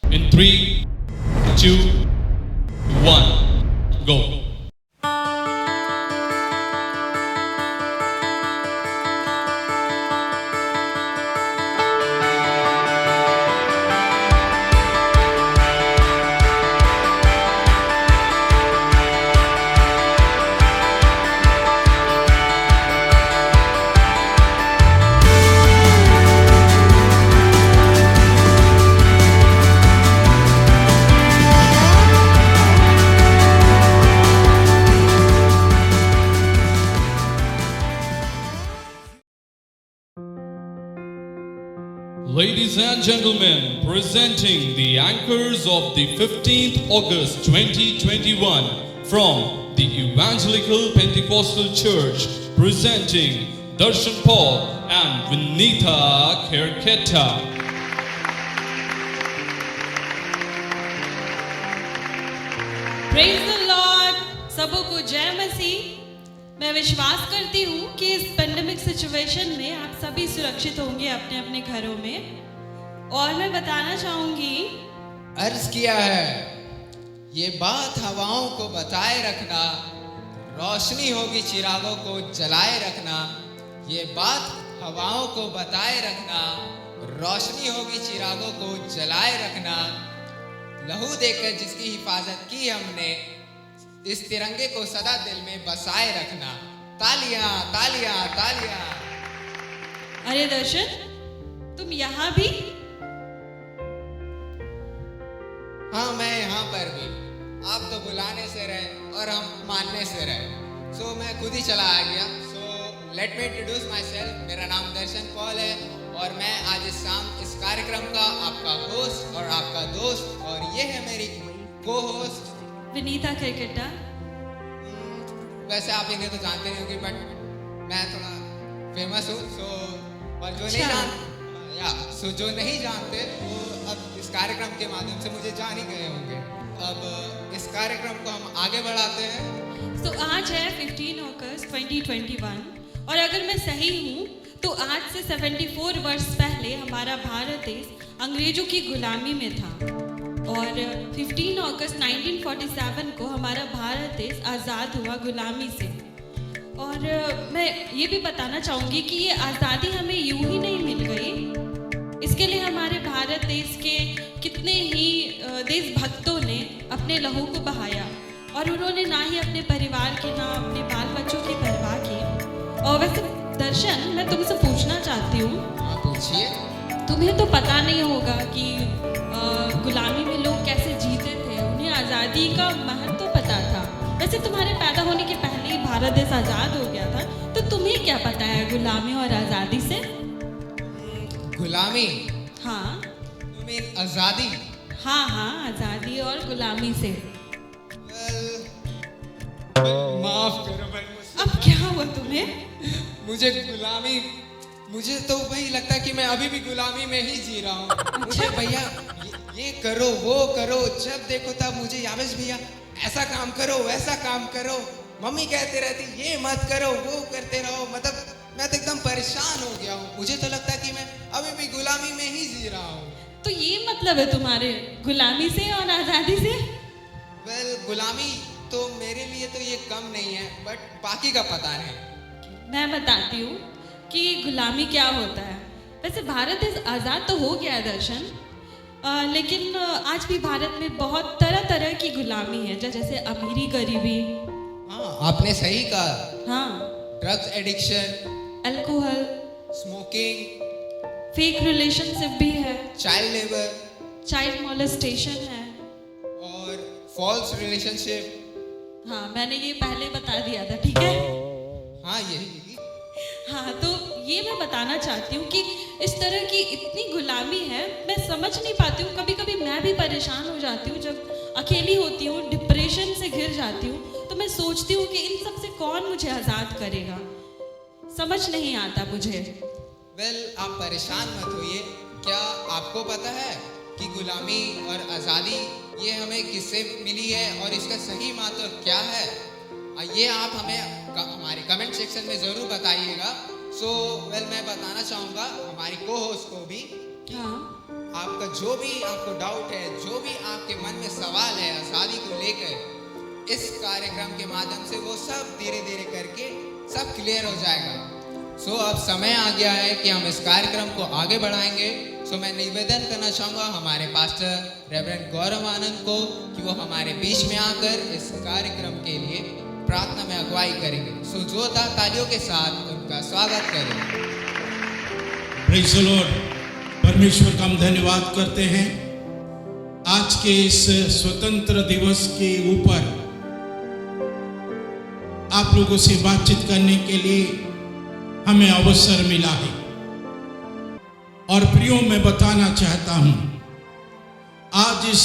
In 3, 2, 1, go. Ladies and gentlemen, presenting the anchors of the 15th August 2021 from the Evangelical Pentecostal Church, presenting Darshan Paul and Vinita Kerketa. Praise the Lord. सबों को जय मसीह। मैं विश्वास करती हूँ कि इस पेंडेमिक सिचुएशन में आप सभी सुरक्षित होंगे अपने अपने घरों में। और मैं बताना चाहूँगी, अर्ज किया है, ये बात हवाओं को बताए रखना, रोशनी होगी चिरागों को जलाए रखना। ये बात हवाओं को बताए रखना, रोशनी होगी चिरागों को जलाए रखना। लहू देकर जिसकी हिफाजत की हमने, इस तिरंगे को सदा दिल में बसाए रखना। तालियां तालियां तालियां। अरे दर्शन, तुम यहाँ भी? हाँ, मैं यहाँ पर भी। आप तो बुलाने से रहे और हम मानने से रहे, सो मैं खुद ही चला आ गया। So let me introduce my self. मेरा नाम दर्शन पॉल है और मैं आज इस शाम इस कार्यक्रम का आपका होस्ट और आपका दोस्त, और ये है मेरी को होस्ट विनीता केरकेटा। वैसे आप इन्हें तो जानते नहीं होंगे, बट मैं थोड़ा फेमस हूँ। सो और जो नहीं जानते वो अब इस कार्यक्रम के माध्यम से मुझे जान ही गए होंगे। अब इस कार्यक्रम को हम आगे बढ़ाते हैं। तो आज है 15 अगस्त 2021 और अगर मैं सही हूँ तो आज से 74 वर्ष पहले हमारा भारत देश अंग्रेजों की गुलामी में था और 15 अगस्त 1947 को हमारा भारत देश आज़ाद हुआ गुलामी से। और मैं ये भी बताना चाहूँगी कि ये आज़ादी हमें यूं ही नहीं मिल गई। इसके लिए हमारे भारत देश के कितने ही देशभक्तों ने अपने लहू को बहाया और उन्होंने ना ही अपने परिवार की ना अपने बाल बच्चों की परवाह की। और वैसे दर्शन, मैं तुमसे पूछना चाहती हूँ। हाँ, पूछिए। तुम्हें तो पता नहीं होगा कि गुलामी में लोग कैसे जीते थे, उन्हें आज़ादी का महत्व तो पता था। वैसे तुम्हारे पैदा होने के पहले ही भारत देश आज़ाद हो गया था, तो तुम्हें क्या पता है गुलामी और आज़ादी से? गुलामी? हाँ। You mean आज़ादी? हाँ हाँ, आज़ादी और गुलामी से। माफ करो भाई। अब क्या हुआ तुम्हें? मुझे तो वही लगता है कि मैं अभी भी गुलामी में ही जी रहा हूँ। मुझे भैया ये करो वो करो, जब देखो तब मुझे यावेश भैया ऐसा काम करो वैसा काम करो, मम्मी कहते रहती ये मत करो वो करते रहो। मतलब मैं तो एकदम परेशान हो गया हूँ। मुझे तो लगता है कि मैं अभी भी गुलामी में ही जी रहा हूँ। तो ये मतलब है तुम्हारे गुलामी से और आज़ादी से? गुलामी तो मेरे लिए तो ये कम नहीं है, बट बाकी का पता नहीं। मैं बताती हूँ कि गुलामी क्या होता है। वैसे भारत देश आज़ाद तो हो गया है दर्शन, लेकिन आज भी भारत में बहुत तरह तरह की गुलामी है, जैसे अमीरी गरीबी। हाँ, आपने सही कहा। हाँ, drugs addiction, alcohol, smoking, fake relationship भी है, चाइल्ड लेबर, चाइल्ड मोलेस्टेशन है और फॉल्स रिलेशनशिप। हाँ, मैंने ये पहले बता दिया था, ठीक है? हाँ, यही। हाँ, तो ये मैं बताना चाहती हूँ कि इस तरह की इतनी गुलामी है, मैं समझ नहीं पाती हूँ। कभी कभी मैं भी परेशान हो जाती हूँ, जब अकेली होती हूँ, डिप्रेशन से घिर जाती हूँ, तो मैं सोचती हूँ कि इन सब से कौन मुझे आज़ाद करेगा। समझ नहीं आता मुझे। आप परेशान मत होइए। क्या आपको पता है कि गुलामी और आज़ादी ये हमें किससे मिली है और इसका सही मतलब क्या है? ये आप हमें हमारे कमेंट सेक्शन में ज़रूर बताइएगा। मैं बताना चाहूँगा हमारी को होस्ट को भी, हाँ, आपका जो भी आपको डाउट है, लेकर इस कार्यक्रम के माध्यम से वो सब धीरे धीरे करके सब क्लियर हो जाएगा। सो अब समय आ गया है कि हम इस कार्यक्रम को आगे बढ़ाएंगे। सो मैं निवेदन करना चाहूँगा हमारे पास्टर रेवरेंड गौरव आनंद को कि वो हमारे बीच में आकर इस कार्यक्रम के लिए प्रार्थना में अगुवाई करेंगे। सो जोरदार तालियों के साथ उनका स्वागत करें। Praise the Lord. परमेश्वर का हम धन्यवाद करते हैं आज के इस स्वतंत्र दिवस के ऊपर आप लोगों से बातचीत करने के लिए हमें अवसर मिला है। और प्रियो मैं बताना चाहता हूं आज इस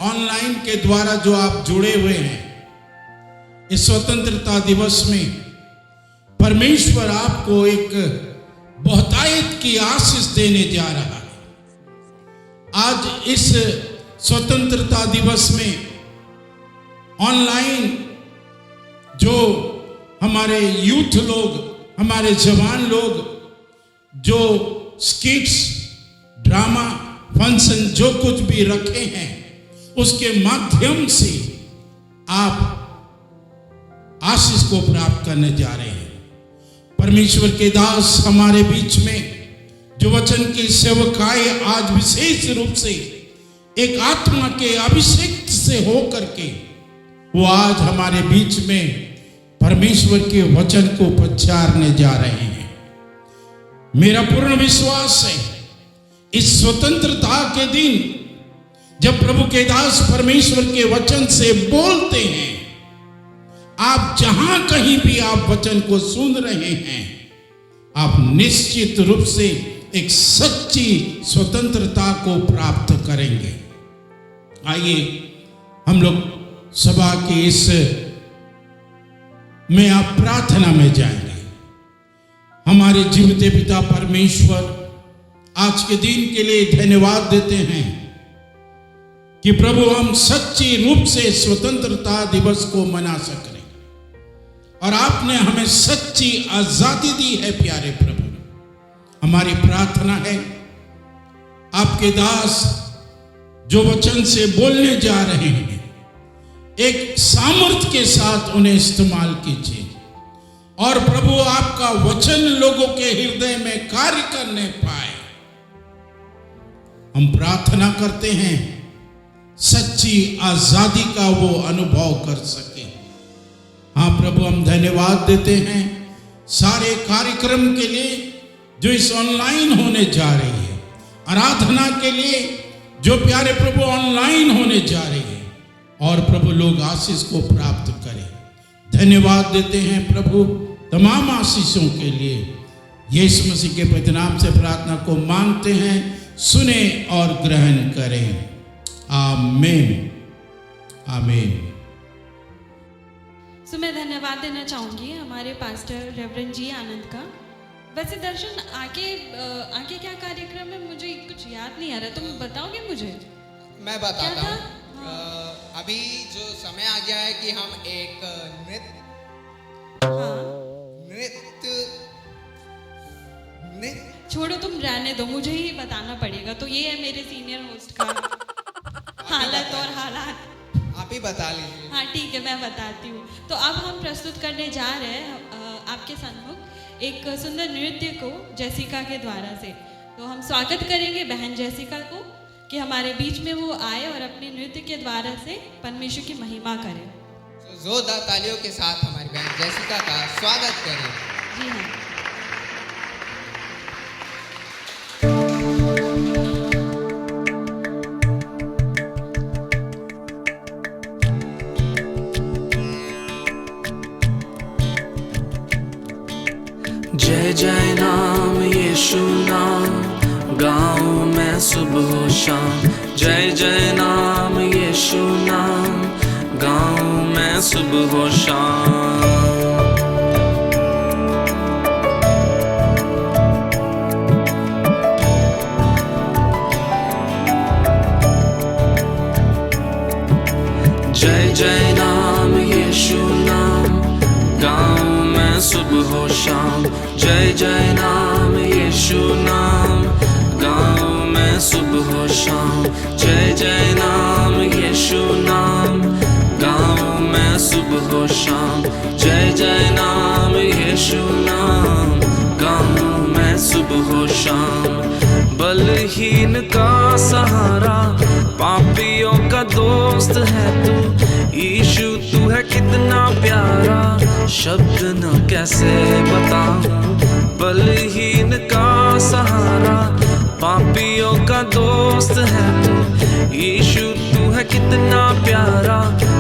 ऑनलाइन के द्वारा जो आप जुड़े हुए हैं इस स्वतंत्रता दिवस में परमेश्वर आपको एक बहुतायत की आशीष देने जा रहा है। आज इस स्वतंत्रता दिवस में ऑनलाइन जो हमारे यूथ लोग, हमारे जवान लोग जो स्किट्स, ड्रामा, फंक्शन जो कुछ भी रखे हैं उसके माध्यम से आप आशीष को प्राप्त करने जा रहे हैं। परमेश्वर के दास हमारे बीच में जो वचन की सेवकाई आज विशेष रूप से एक आत्मा के अभिषेक से होकर के वो आज हमारे बीच में परमेश्वर के वचन को प्रचारने जा रहे हैं। मेरा पूर्ण विश्वास है इस स्वतंत्रता के दिन जब प्रभु के दास परमेश्वर के वचन से बोलते हैं, आप जहां कहीं भी आप वचन को सुन रहे हैं, आप निश्चित रूप से एक सच्ची स्वतंत्रता को प्राप्त करेंगे। आइए हम लोग सभा के इस में आप प्रार्थना में जाएंगे। हमारे जीवते पिता परमेश्वर आज के दिन के लिए धन्यवाद देते हैं कि प्रभु हम सच्ची रूप से स्वतंत्रता दिवस को मना सकें और आपने हमें सच्ची आजादी दी है। प्यारे प्रभु, हमारी प्रार्थना है आपके दास जो वचन से बोलने जा रहे हैं एक सामर्थ्य के साथ उन्हें इस्तेमाल कीजिए और प्रभु आपका वचन लोगों के हृदय में कार्य करने पाए। हम प्रार्थना करते हैं सच्ची आजादी का वो अनुभव कर सके। हाँ प्रभु, हम धन्यवाद देते हैं सारे कार्यक्रम के लिए जो इस ऑनलाइन होने जा रही है, आराधना के लिए जो प्यारे प्रभु ऑनलाइन होने जा रही है और प्रभु लोग आशीष को प्राप्त करें। धन्यवाद देते हैं प्रभु तमाम आशीषों के लिए। यीशु मसीह के पवित्र नाम से प्रार्थना को मांगते हैं, सुने और ग्रहण करें। आमीन आमीन। सो मैं धन्यवाद देना चाहूँगी हमारे पास्टर रेवरेंड जी आनंद का। वैसे दर्शन आगे क्या कार्यक्रम है मुझे कुछ याद नहीं आ रहा, तुम बताओगे मुझे? मैं बताता हूँ। अभी जो समय आ गया है कि हम एक नृत्य छोड़ो, तुम रहने दो, मुझे ही बताना पड़ेगा। तो ये है मेरे सीनियर होस्ट का हालत और हालात। आप ही बता लीजिए। हाँ ठीक है, मैं बताती हूँ। तो अब हम प्रस्तुत करने जा रहे हैं आपके सम्मुख एक सुंदर नृत्य को जैसिका के द्वारा से। तो हम स्वागत करेंगे बहन जैसिका को कि हमारे बीच में वो आए और अपने नृत्य के द्वारा से परमेश्वर की महिमा करें। जोरदार तालियों के साथ हमारी बहन जैसिका का स्वागत करें। जी हाँ। जय जय नाम यीशु नाम गाऊं मैं सुबह शाम। जय जय नाम यीशु नाम गाऊं मैं सुबह शाम। जय जय नाम यीशु नाम गाऊं मैं सुबह शाम। जय जय नाम यीशु नाम गाऊं मैं सुबह शाम। जय जय नाम यीशु नाम सुबह शाम। जय जय नाम यीशु नाम गाऊं मैं सुबह शाम। बलहीन का सहारा, पापियों का दोस्त है तू। यीशु तू है कितना प्यारा, शब्द न कैसे बताऊं। बलहीन का सहारा, पापियों का दोस्त है तू। यीशु तू है कितना प्यारा,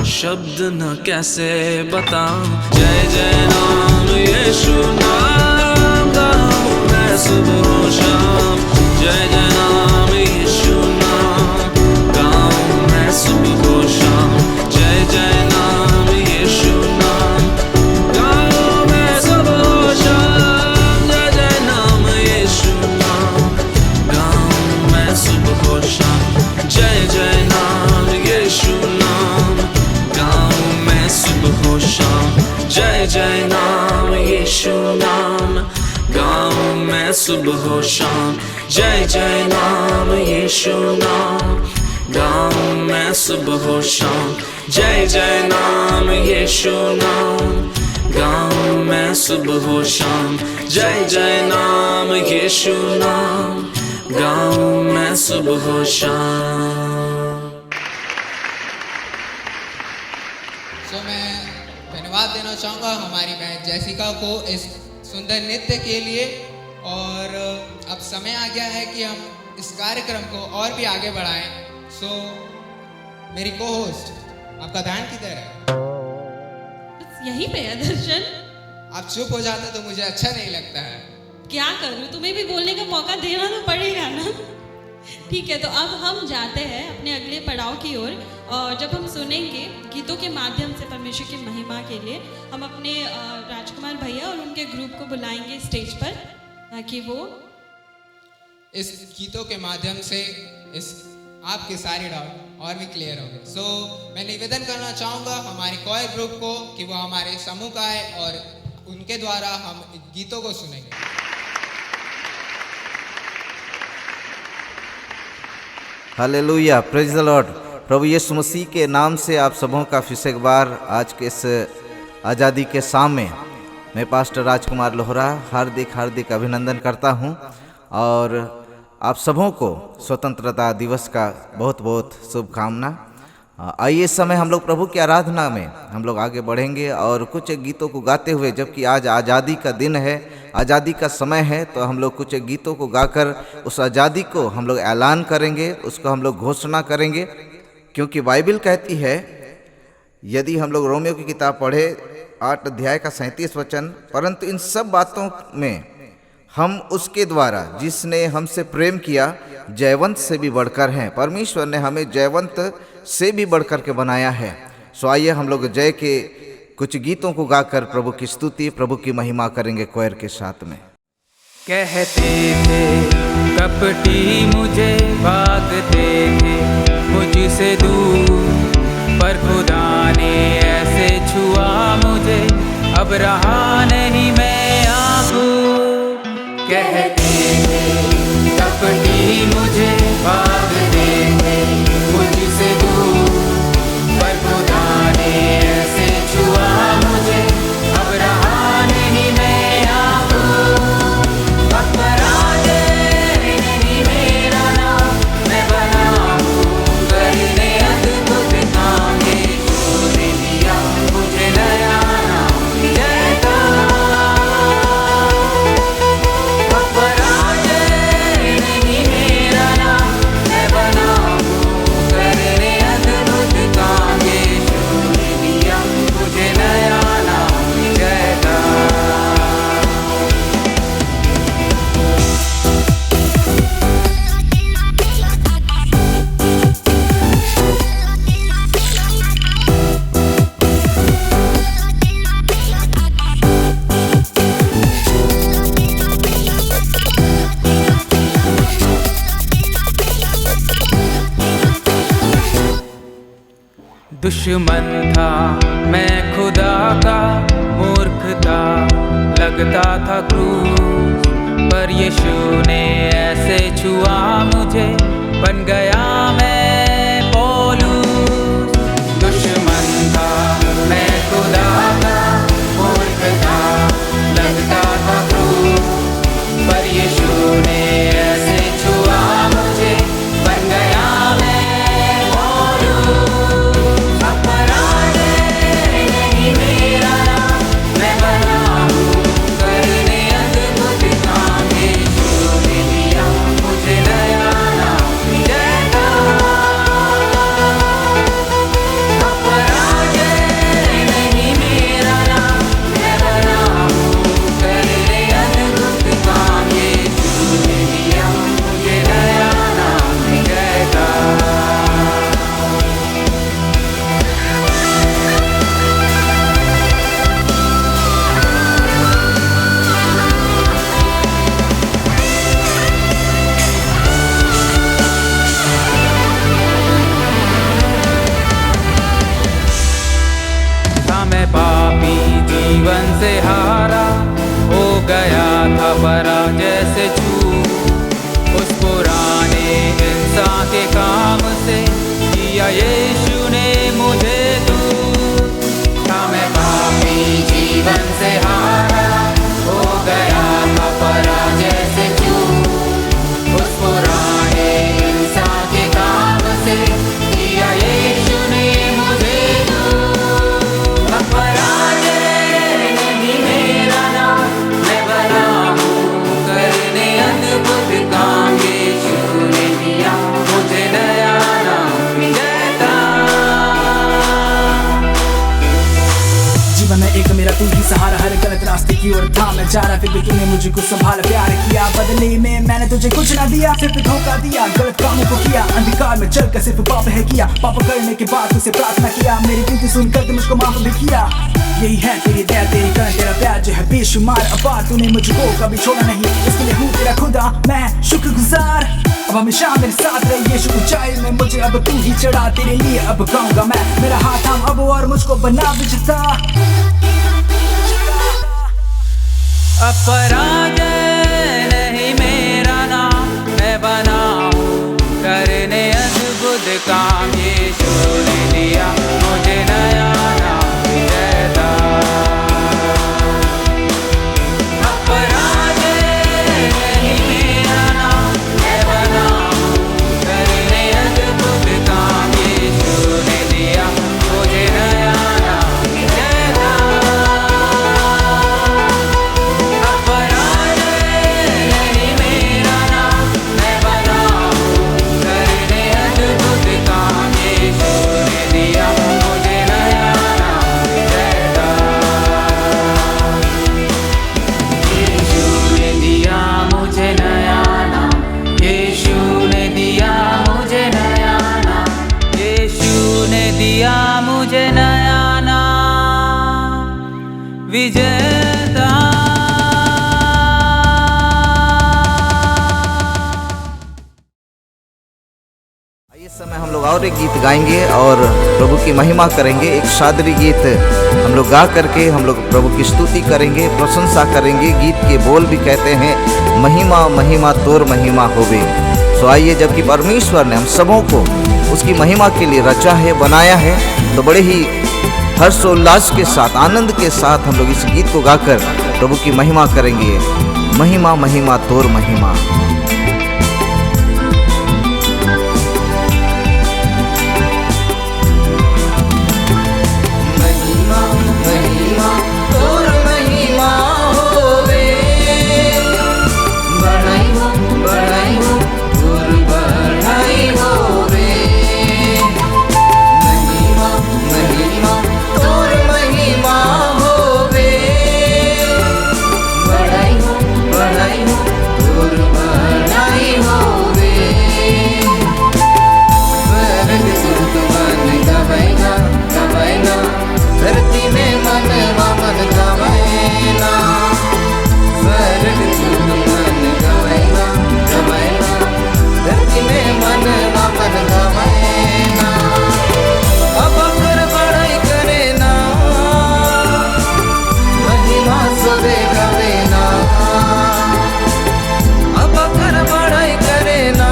शब्द न कैसे बताऊं। जय जय नाम यीशु नाम गाऊं मैं सुबह शाम। जय जय नाम यीशु नाम गाऊं मैं सुबह शाम। जय जय नाम यीशु नाम गाऊं मैं सुबह शाम। जय जय नाम यीशु नाम गाऊं मैं सुबह शाम। जय जय नाम यीशु नाम गाऊं मैं सुबह शाम। जय जय नाम यीशु नाम गाऊं मैं सुबह शाम। जय जय नाम यीशु नाम गाऊं मैं सुबह शाम। जय जय नाम यीशु नाम गाऊं मैं सुबह शाम। जय जय नाम यीशु नाम गाऊं मैं सुबह शाम। सो मैं धन्यवाद देना चाहूँगा हमारी बहन जैसिका को इस सुंदर नृत्य के लिए। और अब समय आ गया है कि हम इस कार्यक्रम को और भी आगे बढ़ाएं। सो मेरी को होस्ट, आपका ध्यान किधर है? बस यहीं पे है दर्शन। आप चुप हो जाते तो मुझे अच्छा नहीं लगता है। क्या करूँ, तुम्हें भी बोलने का मौका देना तो पड़ेगा ना। ठीक है, तो अब हम जाते हैं अपने अगले पड़ाव की ओर। और जब हम सुनेंगे गीतों के माध्यम से परमेश्वर की महिमा के लिए, हम अपने राजकुमार भैया और उनके ग्रुप को बुलाएंगे स्टेज पर, ताकि वो इस गीतों के माध्यम से इस आपके सारे डाउट और भी क्लियर हो गए। सो मैं निवेदन करना चाहूँगा हमारे कॉयर ग्रुप को कि वो हमारे समूह का है और उनके द्वारा हम गीतों को सुनेंगे। Hallelujah, praise the Lord. प्रभु यीशु मसीह के नाम से आप सबों का फिर से एक बार आज के इस आज़ादी के शाम में मैं पास्टर राजकुमार लोहरा हार्दिक अभिनंदन करता हूं। और आप सबों को स्वतंत्रता दिवस का बहुत बहुत शुभकामना। आइए इस समय हम लोग प्रभु की आराधना में हम लोग आगे बढ़ेंगे और कुछ गीतों को गाते हुए, जबकि आज आज़ादी का दिन है, आज़ादी का समय है, तो हम लोग कुछ गीतों को गाकर उस आज़ादी को हम लोग ऐलान करेंगे, उसको हम लोग घोषणा करेंगे। क्योंकि बाइबल कहती है, यदि हम लोग रोमियो की किताब पढ़े 8 अध्याय का 37 वचन, परंतु इन सब बातों में हम उसके द्वारा जिसने हमसे प्रेम किया जयवंत से भी बढ़कर हैं। परमेश्वर ने हमें जयवंत से भी बढ़कर के बनाया है। सो आइए हम लोग जय के कुछ गीतों को गाकर प्रभु की स्तुति, प्रभु की महिमा करेंगे कोयर के साथ में। कहते थे कपटी मुझे भागते थे मुझसे दूर, पर खुदा ने ऐसे छुआ मुझे, अब रहा नहीं मैं आंसू। कहते थे कपटी मुझे भागते थे मुझसे दूर, पर खुदा ने ऐसे छुआ मुझे, अब रहा नहीं मैं आंसू। दुश्मन था मैं खुदा का, मूर्ख था लगता था क्रूस, पर यीशु ने ऐसे छुआ मुझे, बन गया मैं पौलुस। दुश्मन था मैं खुदा यीशु ने मुझे दूर था। मैं पापी जीवन से हारा हो गया था पराजय से चूर। उस पुराने इंसान के काम से किया यीशु ने मुझे दूर। अब पराजय नहीं मेरा नाम, मैं बना हूँ करने अद्भुत काम। यीशु ने दिया मुझे नया नाम विजेता। जीवन में एक मेरा तू ही सहारा, हर गलत रास्ते की ओर था मैं जा रहा, फिर भी तूने मुझे कुछ संभाला, प्यार किया। बदले में मैंने तुझे कुछ ना दिया, सिर्फ धोखा दिया, गलत कामों को किया। अंधकार में चलकर सिर्फ पाप है किया, पाप करने के बाद तुझसे प्रार्थना किया। मेरी विनती सुनकर तू मुझको माफ भी किया। यही है तेरी दया, तेरी करुणा, तेरा प्यार जो है बेशुमार अपार। तूने मुझको कभी छोड़ा नहीं, इसके लिए हूँ तेरा खुदा मैं शुक्रगुजार। अब हमेशा मेरे साथ रहे यीशु, ऊंचाई में मुझे अब तू ही चढ़ा। तेरे लिए अब गाऊंगा मैं, मेरा हाथ थाम अब और मुझको बना विजेता। अब पराजय नहीं मेरा नाम, मैं बना हूँ करने अद्भुत काम। यीशु ने दिया मुझे नया नाम विजेता। अब पराजय नहीं मेरा नाम, मैं बना हूँ करने अद्भुत काम। यीशु ने दिया मुझे नया नाम विजेता। अब पराजय नहीं मेरा नाम, मैं बना हूँ करने अद्भुत काम। यीशु ने दिया मुझे नया नाम विजेता। यीशु ने दिया मुझे नया नाम, यीशु ने दिया मुझे नया नाम, यीशु ने दिया मुझे नया नाम विजेता। इस समय हम लोग और एक गीत गाएंगे और प्रभु की महिमा करेंगे। एक शादरी गीत हम लोग गा करके हम लोग प्रभु की स्तुति करेंगे, प्रशंसा करेंगे। गीत के बोल भी कहते हैं महिमा महिमा तोर महिमा होवे। सो आइए, जबकि परमेश्वर ने हम सबों को उसकी महिमा के लिए रचा है, बनाया है, तो बड़े ही हर्षोल्लास के साथ, आनंद के साथ हम लोग इस गीत को गाकर प्रभु की महिमा करेंगे। महिमा महिमा तोर महिमा। महिमा महिमा तोर महिमा होवे। बढ़ाई हो तोर बढ़ाई होवे। महिमा महिमा तोर महिमा होवे। बढ़ाई हो तोर बढ़ाई होवे। स्वर्ग सुत मन गवैना गवैना, धरती में मन वामन गवैना। स्वर्ग सुत मन गवैना गवैना, धरती में मन वामन गवैना। अब अगर बड़ाई करे ना, महिमा सबे गवेना। अब अगर बड़ाई करे ना,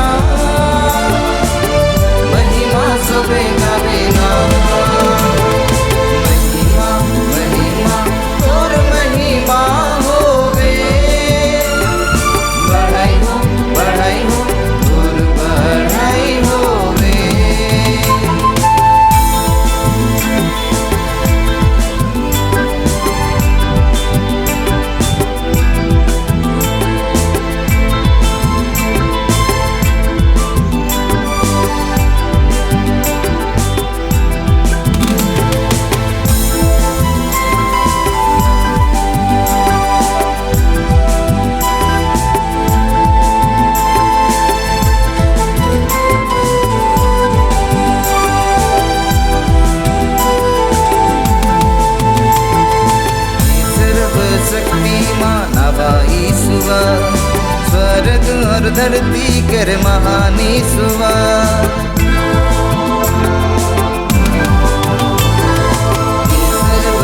महिमा सबे गवेना। महिमा महिमा तोर महिमा होवे। बढ़ाई हो तोर बढ़ाई होवे। सर्वशक्तिमान आवा ईसुआ, स्वर्ग और धरती कर महान ईसुआ।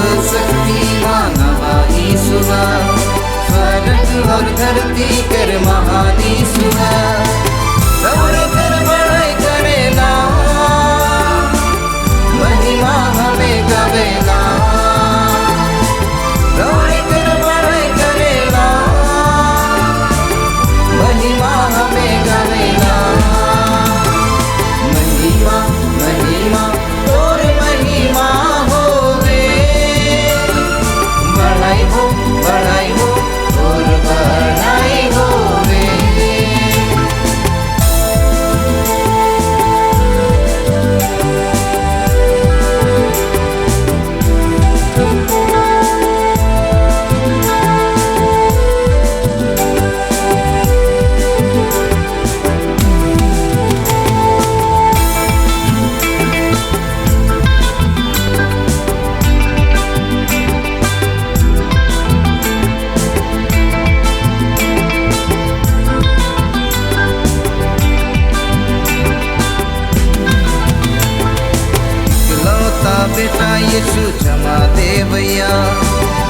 सर्वशक्तिमान आवा ईसुआ, स्वर्ग और धरती कर महान ईसुआ। दौड़ कर बड़ाई करे ना, यीशु क्षमा देवैया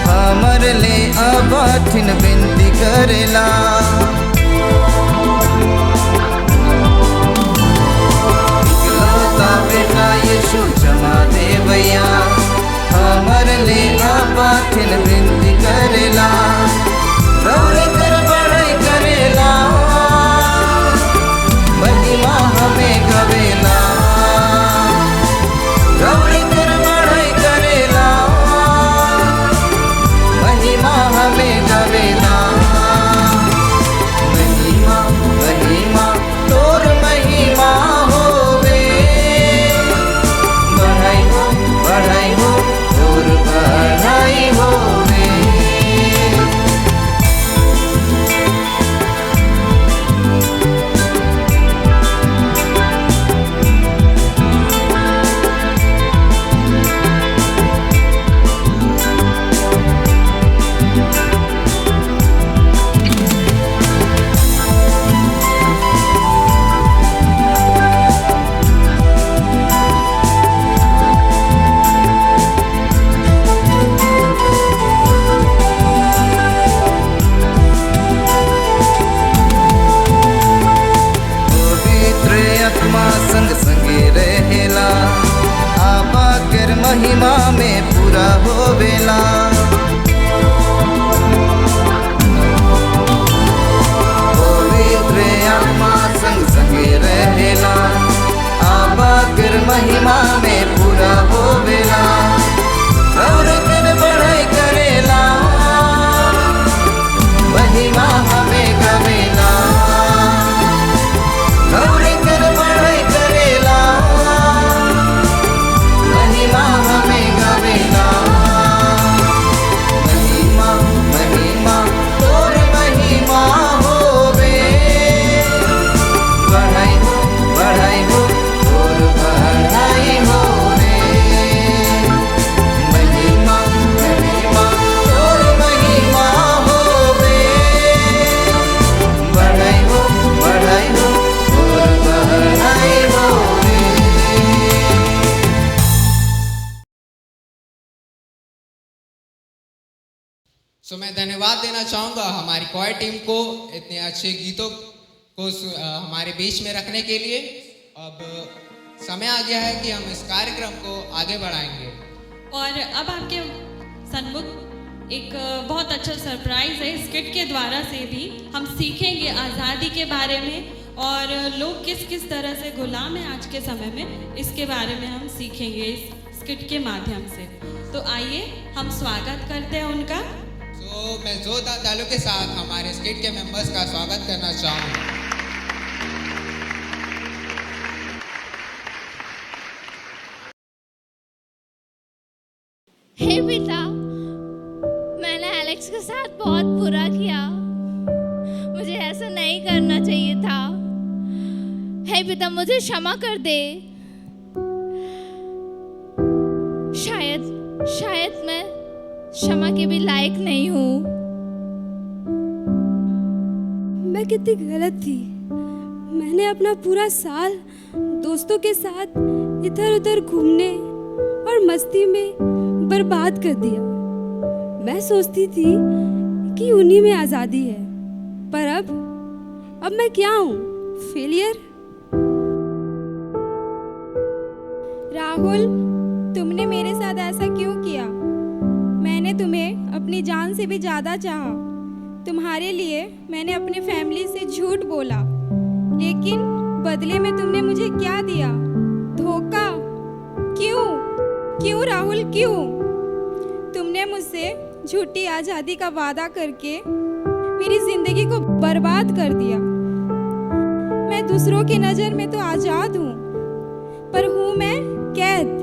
हमर ले अबाठिन विनती करेला इकलौता बेटा यीशु क्षमा देवैया हमर ले अबाठिन विनती करेला रौरे कर बड़ाई करेला महिमा हमें गवेला रौरे कर बड़ाई करेला महिमा हमें गवेला महिमा महिमा तोर महिमा होवे बढ़ाई हो तोर बढ़ाई होवे संग संगे रहेला आबा कर महिमा में पूरा होवेला पवित्र आत्मा संग संगे रहेला आबा कर महिमा में पूरा होवेला और कर बढ़ाई करेला महिमा हमें गवेला और कर बढ़ाई करेला महिमा हमें गवेला महिमा महिमा तोर महिमा होवे बढ़ाई हो तोर बढ़ाई होवे महिमा महिमा तोर महिमा होवे बढ़ाई हो तोर बढ़ाई होवे। सो मैं धन्यवाद देना चाहूँगा हमारी क्वायर टीम को इतने अच्छे गीतों को हमारे बीच में रखने के लिए। अब समय आ गया है कि हम इस कार्यक्रम को आगे बढ़ाएंगे और अब आपके सन्मुख एक बहुत अच्छा सरप्राइज है। स्किट के द्वारा से भी हम सीखेंगे आज़ादी के बारे में और लोग किस किस तरह से गुलाम हैं आज के समय में, इसके बारे में हम सीखेंगे इस स्किट के माध्यम से। तो आइए हम स्वागत करते हैं उनका। तो मैं जोरदार तालियों के साथ हमारे स्किट के मेंबर्स का स्वागत करना चाहूँगा। हे पिता, मैंने एलेक्स के साथ बहुत बुरा किया, मुझे ऐसा नहीं करना चाहिए था। हे पिता, मुझे क्षमा कर दे। शायद मैं क्षमा के भी लायक नहीं हूँ। मैं कितनी गलत थी। मैंने अपना पूरा साल दोस्तों के साथ इधर उधर घूमने और मस्ती में बर्बाद कर दिया। मैं सोचती थी कि उन्हीं में आज़ादी है, पर अब मैं क्या हूँ? फेलियर। राहुल, तुमने मेरे साथ ऐसा क्यों किया? मैंने तुम्हें अपनी जान से भी ज़्यादा चाहा। तुम्हारे लिए मैंने अपनी फैमिली से झूठ बोला, लेकिन बदले में तुमने मुझे क्या दिया? धोखा। क्यों राहुल, क्यों? तुमने मुझसे झूठी आज़ादी का वादा करके मेरी जिंदगी को बर्बाद कर दिया। मैं दूसरों की नज़र में तो आज़ाद हूँ, पर हूँ मैं कैद।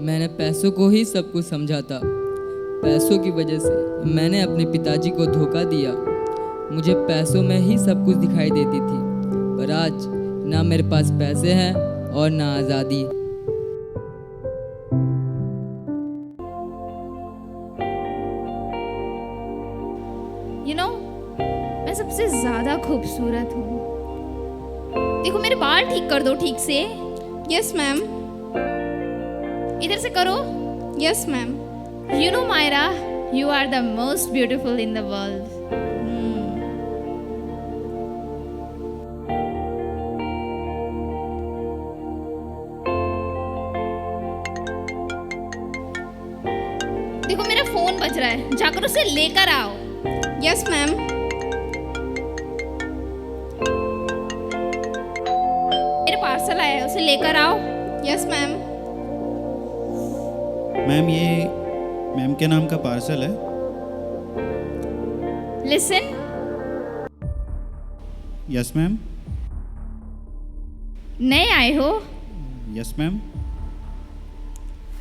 मैंने पैसों को ही सब कुछ समझा था। पैसों की वजह से मैंने अपने पिताजी को धोखा दिया। मुझे पैसों में ही सब कुछ दिखाई देती थी, पर आज ना मेरे पास पैसे हैं और ना आज़ादी। मैं सबसे ज़्यादा खूबसूरत हूँ। देखो, मेरे बाल ठीक कर दो ठीक से। Yes ma'am. इधर से करो। Yes ma'am. You know Myra, you are the most beautiful in the world. देखो मेरा फोन बज रहा है, जाकर उसे लेकर आओ। Yes ma'am. मेरा पार्सल आया है, उसे लेकर आओ। Yes ma'am. मैम ये मैम के नाम का पार्सल है। लिसन। Yes ma'am. नए आए हो? Yes ma'am.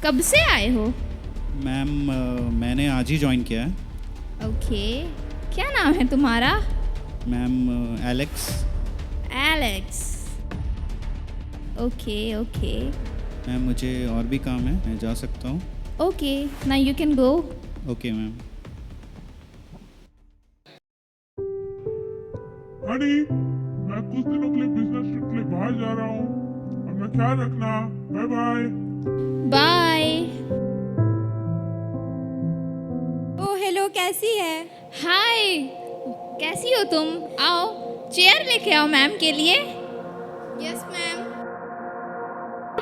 कब से आए हो? मैम मैंने आज ही ज्वाइन किया है। ओके, क्या नाम है तुम्हारा? Ma'am Alex. Alex. Okay okay ma'am मुझे और भी काम है, मैं जा सकता हूँ? Okay, now you can go. Okay ma'am. Honey, मैं कुछ दिनों के लिए बिजनेस ट्रिप के लिए बाहर जा रहा हूँ। अपना ख्याल रखना। Bye bye. Bye. Oh hello, कैसी है? हाय, कैसी हो तुम? आओ, चेयर लेके आओ मैम के लिए। Yes ma'am.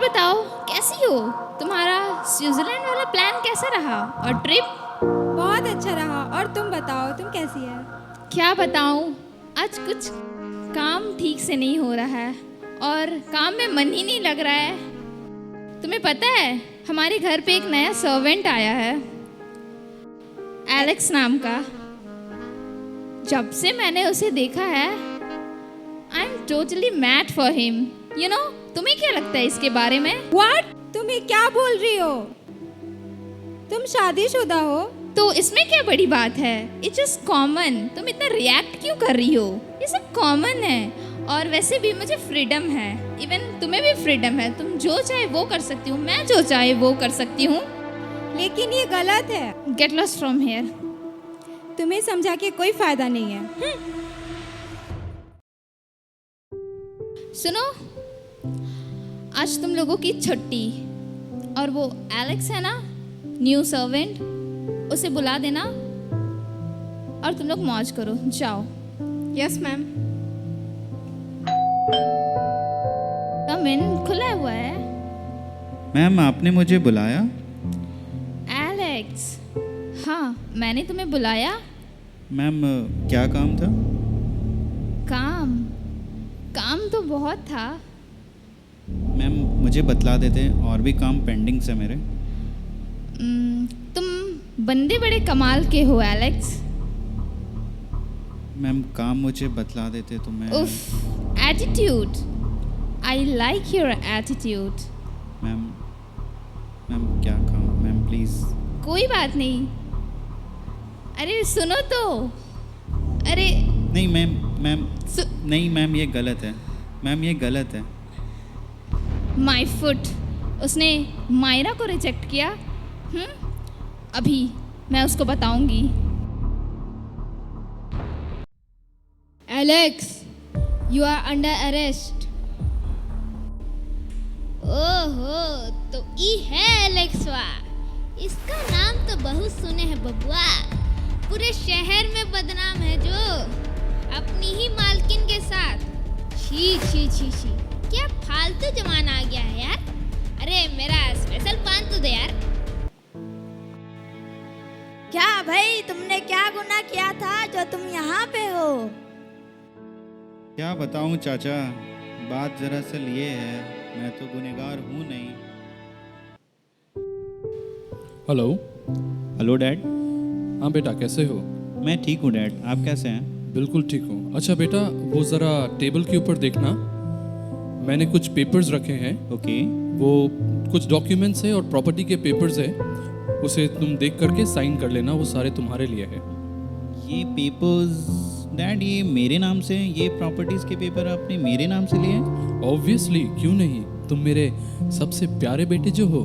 बताओ कैसी हो? तुम्हारा स्विट्जरलैंड वाला प्लान कैसा रहा और ट्रिप? बहुत अच्छा रहा। और तुम बताओ, तुम कैसी है? क्या बताऊं, आज कुछ काम ठीक से नहीं हो रहा है और काम में मन ही नहीं लग रहा है। तुम्हें पता है हमारे घर पे एक नया सर्वेंट आया है, एलेक्स नाम का। जब से मैंने उसे देखा है, I am totally mad for him. You know, तुम्हें क्या लगता है इसके बारे में? व्हाट? तुम ये क्या बोल रही हो? तुम शादीशुदा हो? तो इसमें क्या बड़ी बात है? It's just common. तुम इतना रिएक्ट क्यों कर रही हो? ये सब कॉमन है। और वैसे भी मुझे फ्रीडम है, इवन तुम्हें भी फ्रीडम है। तुम जो चाहे वो कर सकती हो, मैं जो चाहे वो कर सकती हूँ। लेकिन ये गलत है। Get lost from here. तुम्हें समझा के कोई फायदा नहीं है। सुनो, आज तुम लोगों की छुट्टी, और वो एलेक्स है ना, न्यू सर्वेंट, उसे बुला देना और तुम लोग मौज करो। जाओ। Yes ma'am. कम इन, खुला हुआ है। मैम आपने मुझे बुलाया? एलेक्स, हाँ मैंने तुम्हें बुलाया। मैम क्या काम था? काम तो बहुत था। मैम मुझे बतला देते, और भी काम पेंडिंग से मेरे। तुम बंदे बड़े कमाल के हो एलेक्स। मैम काम मुझे बतला देते तो मैं। उफ, attitude, I like your attitude. Ma'am क्या काम? Ma'am please. कोई बात नहीं। अरे सुनो तो। अरे नहीं मैम नहीं मैम, ये गलत है। मैम ये गलत है। माय फुट, उसने मायरा को रिजेक्ट किया। अभी मैं उसको बताऊंगी। Alex, you are under arrest. ओहो, तो ई है एलेक्सवा। इसका नाम तो बहुत सुने हैं बबुआ। पूरे शहर में बदनाम है जो, अपनी ही मालकिन के साथ। छी छी छी छी, क्या फालतू जमाना आ गया है यार। अरे मेरा स्पेशल पान तो दे यार। क्या भाई, तुमने क्या गुनाह किया था जो तुम यहाँ पे हो? क्या बताऊं चाचा, बात दरअसल ये है, मैं तो गुनहगार हूँ नहीं। Hello dad. हाँ बेटा, कैसे हो? मैं ठीक हूँ डैड, आप कैसे हैं? बिल्कुल ठीक हूँ। अच्छा बेटा, वो ज़रा टेबल के ऊपर देखना, मैंने कुछ पेपर्स रखे हैं। ओके। वो कुछ डॉक्यूमेंट्स है और प्रॉपर्टी के पेपर्स है, उसे तुम देख करके साइन कर लेना, वो सारे तुम्हारे लिए है। ये पेपर्स डैड, ये मेरे नाम से हैं? ये प्रॉपर्टीज के पेपर आपने मेरे नाम से लिए हैं? ऑब्वियसली, क्यों नहीं, तुम मेरे सबसे प्यारे बेटे जो हो।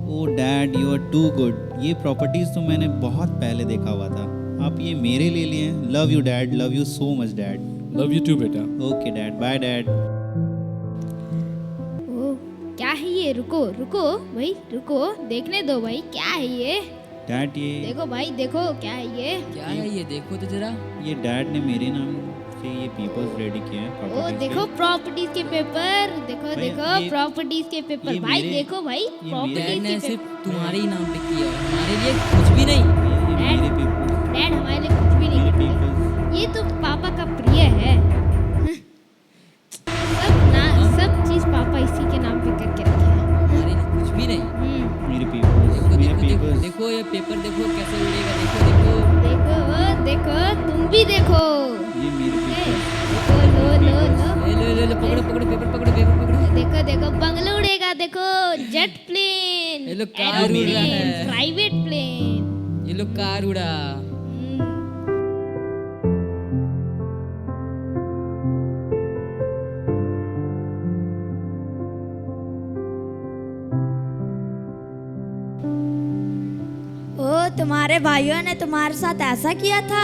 Oh dad, you are too good. ये प्रॉपर्टीज तो मैंने बहुत पहले देखा हुआ था, आप ये मेरे ले लिए हैं। Love you dad, love you so much dad. Love you too बेटा। Okay dad, bye dad. Oh, क्या है ये? रुको रुको भाई, रुको, देखने दो भाई, क्या है ये? डैड ये देखो भाई, देखो क्या है ये? क्या है ये? देखो तो जरा। ये डैड ने मेरे नाम से ये पेपर्स रेडी किए हैं ओ properties देखो के। प्रॉपर्टीज के पेपर, देखो भाई, देखो ये- प्रॉपर्टीज के पेपर ये भाई, मेरे- देखो भाई डैड प्रॉपर्टीज ने के सिर्फ पेपर। तुम्हारे ही नाम पे किया है, हमारे लिए कुछ भी नहीं। ये मेरे पेपर्स डैड हमारे लिए कुछ भी नहीं मेरे करते। पेपर्स ये तो पापा का प्रिय है। सब चीज पापा इसी के नाम पे करके रखे हैं। हमारे लिए कुछ भी नहीं। मेरे पेपर्स देखो मेरे देखो देखो, पेपर्स देखो ये पेपर देखो कैसे उड़ेगा, देखो देखो। देखो देखो, तुम भी देखो। ये मेरे पेपर्स देखो, लो लो लो। ले पकड़ो पकड़ो पेपर पकड़ो, पेपर पकड़ो। देखो देखो, बंगलो उड़ेगा, देखो जेट प्लेन, ये लो कार उड़ रहा है। Private plane. ये लोग कार उड़ा। ओ तुम्हारे भाइयों ने तुम्हारे साथ ऐसा किया था?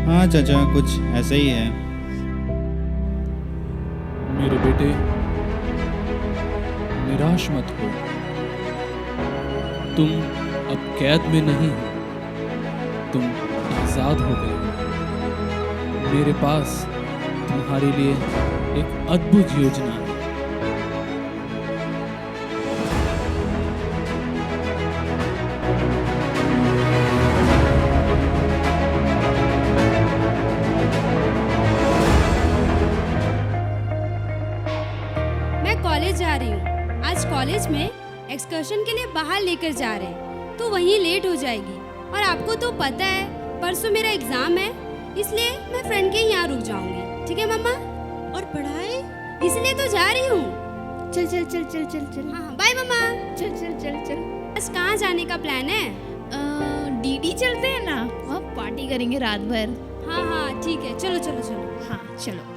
हाँ चाचा, कुछ ऐसा ही है। मेरे बेटे, निराश मत हो। तुम अब कैद में नहीं हो, तुम आजाद हो गए हो। मेरे पास तुम्हारे लिए एक अद्भुत योजना है। मैं कॉलेज जा रही हूँ। आज कॉलेज में एक्सकर्शन के लिए बाहर लेकर जा रहे हैं, तो वहीं लेट हो जाएगी। और आपको तो पता है परसों मेरा एग्जाम है, इसलिए मैं फ्रेंड के यहाँ रुक जाऊंगी। ठीक है मम्मा? और पढ़ाई इसलिए तो जा रही हूँ। चल चल चल चल चल चल। हाँ बाय मम्मा। चल चल चल चल। आज कहाँ जाने का प्लान है? डीडी चलते हैं ना, वहाँ पार्टी करेंगे रात भर। हाँ हाँ ठीक है, चलो चलो चलो। हाँ चलो।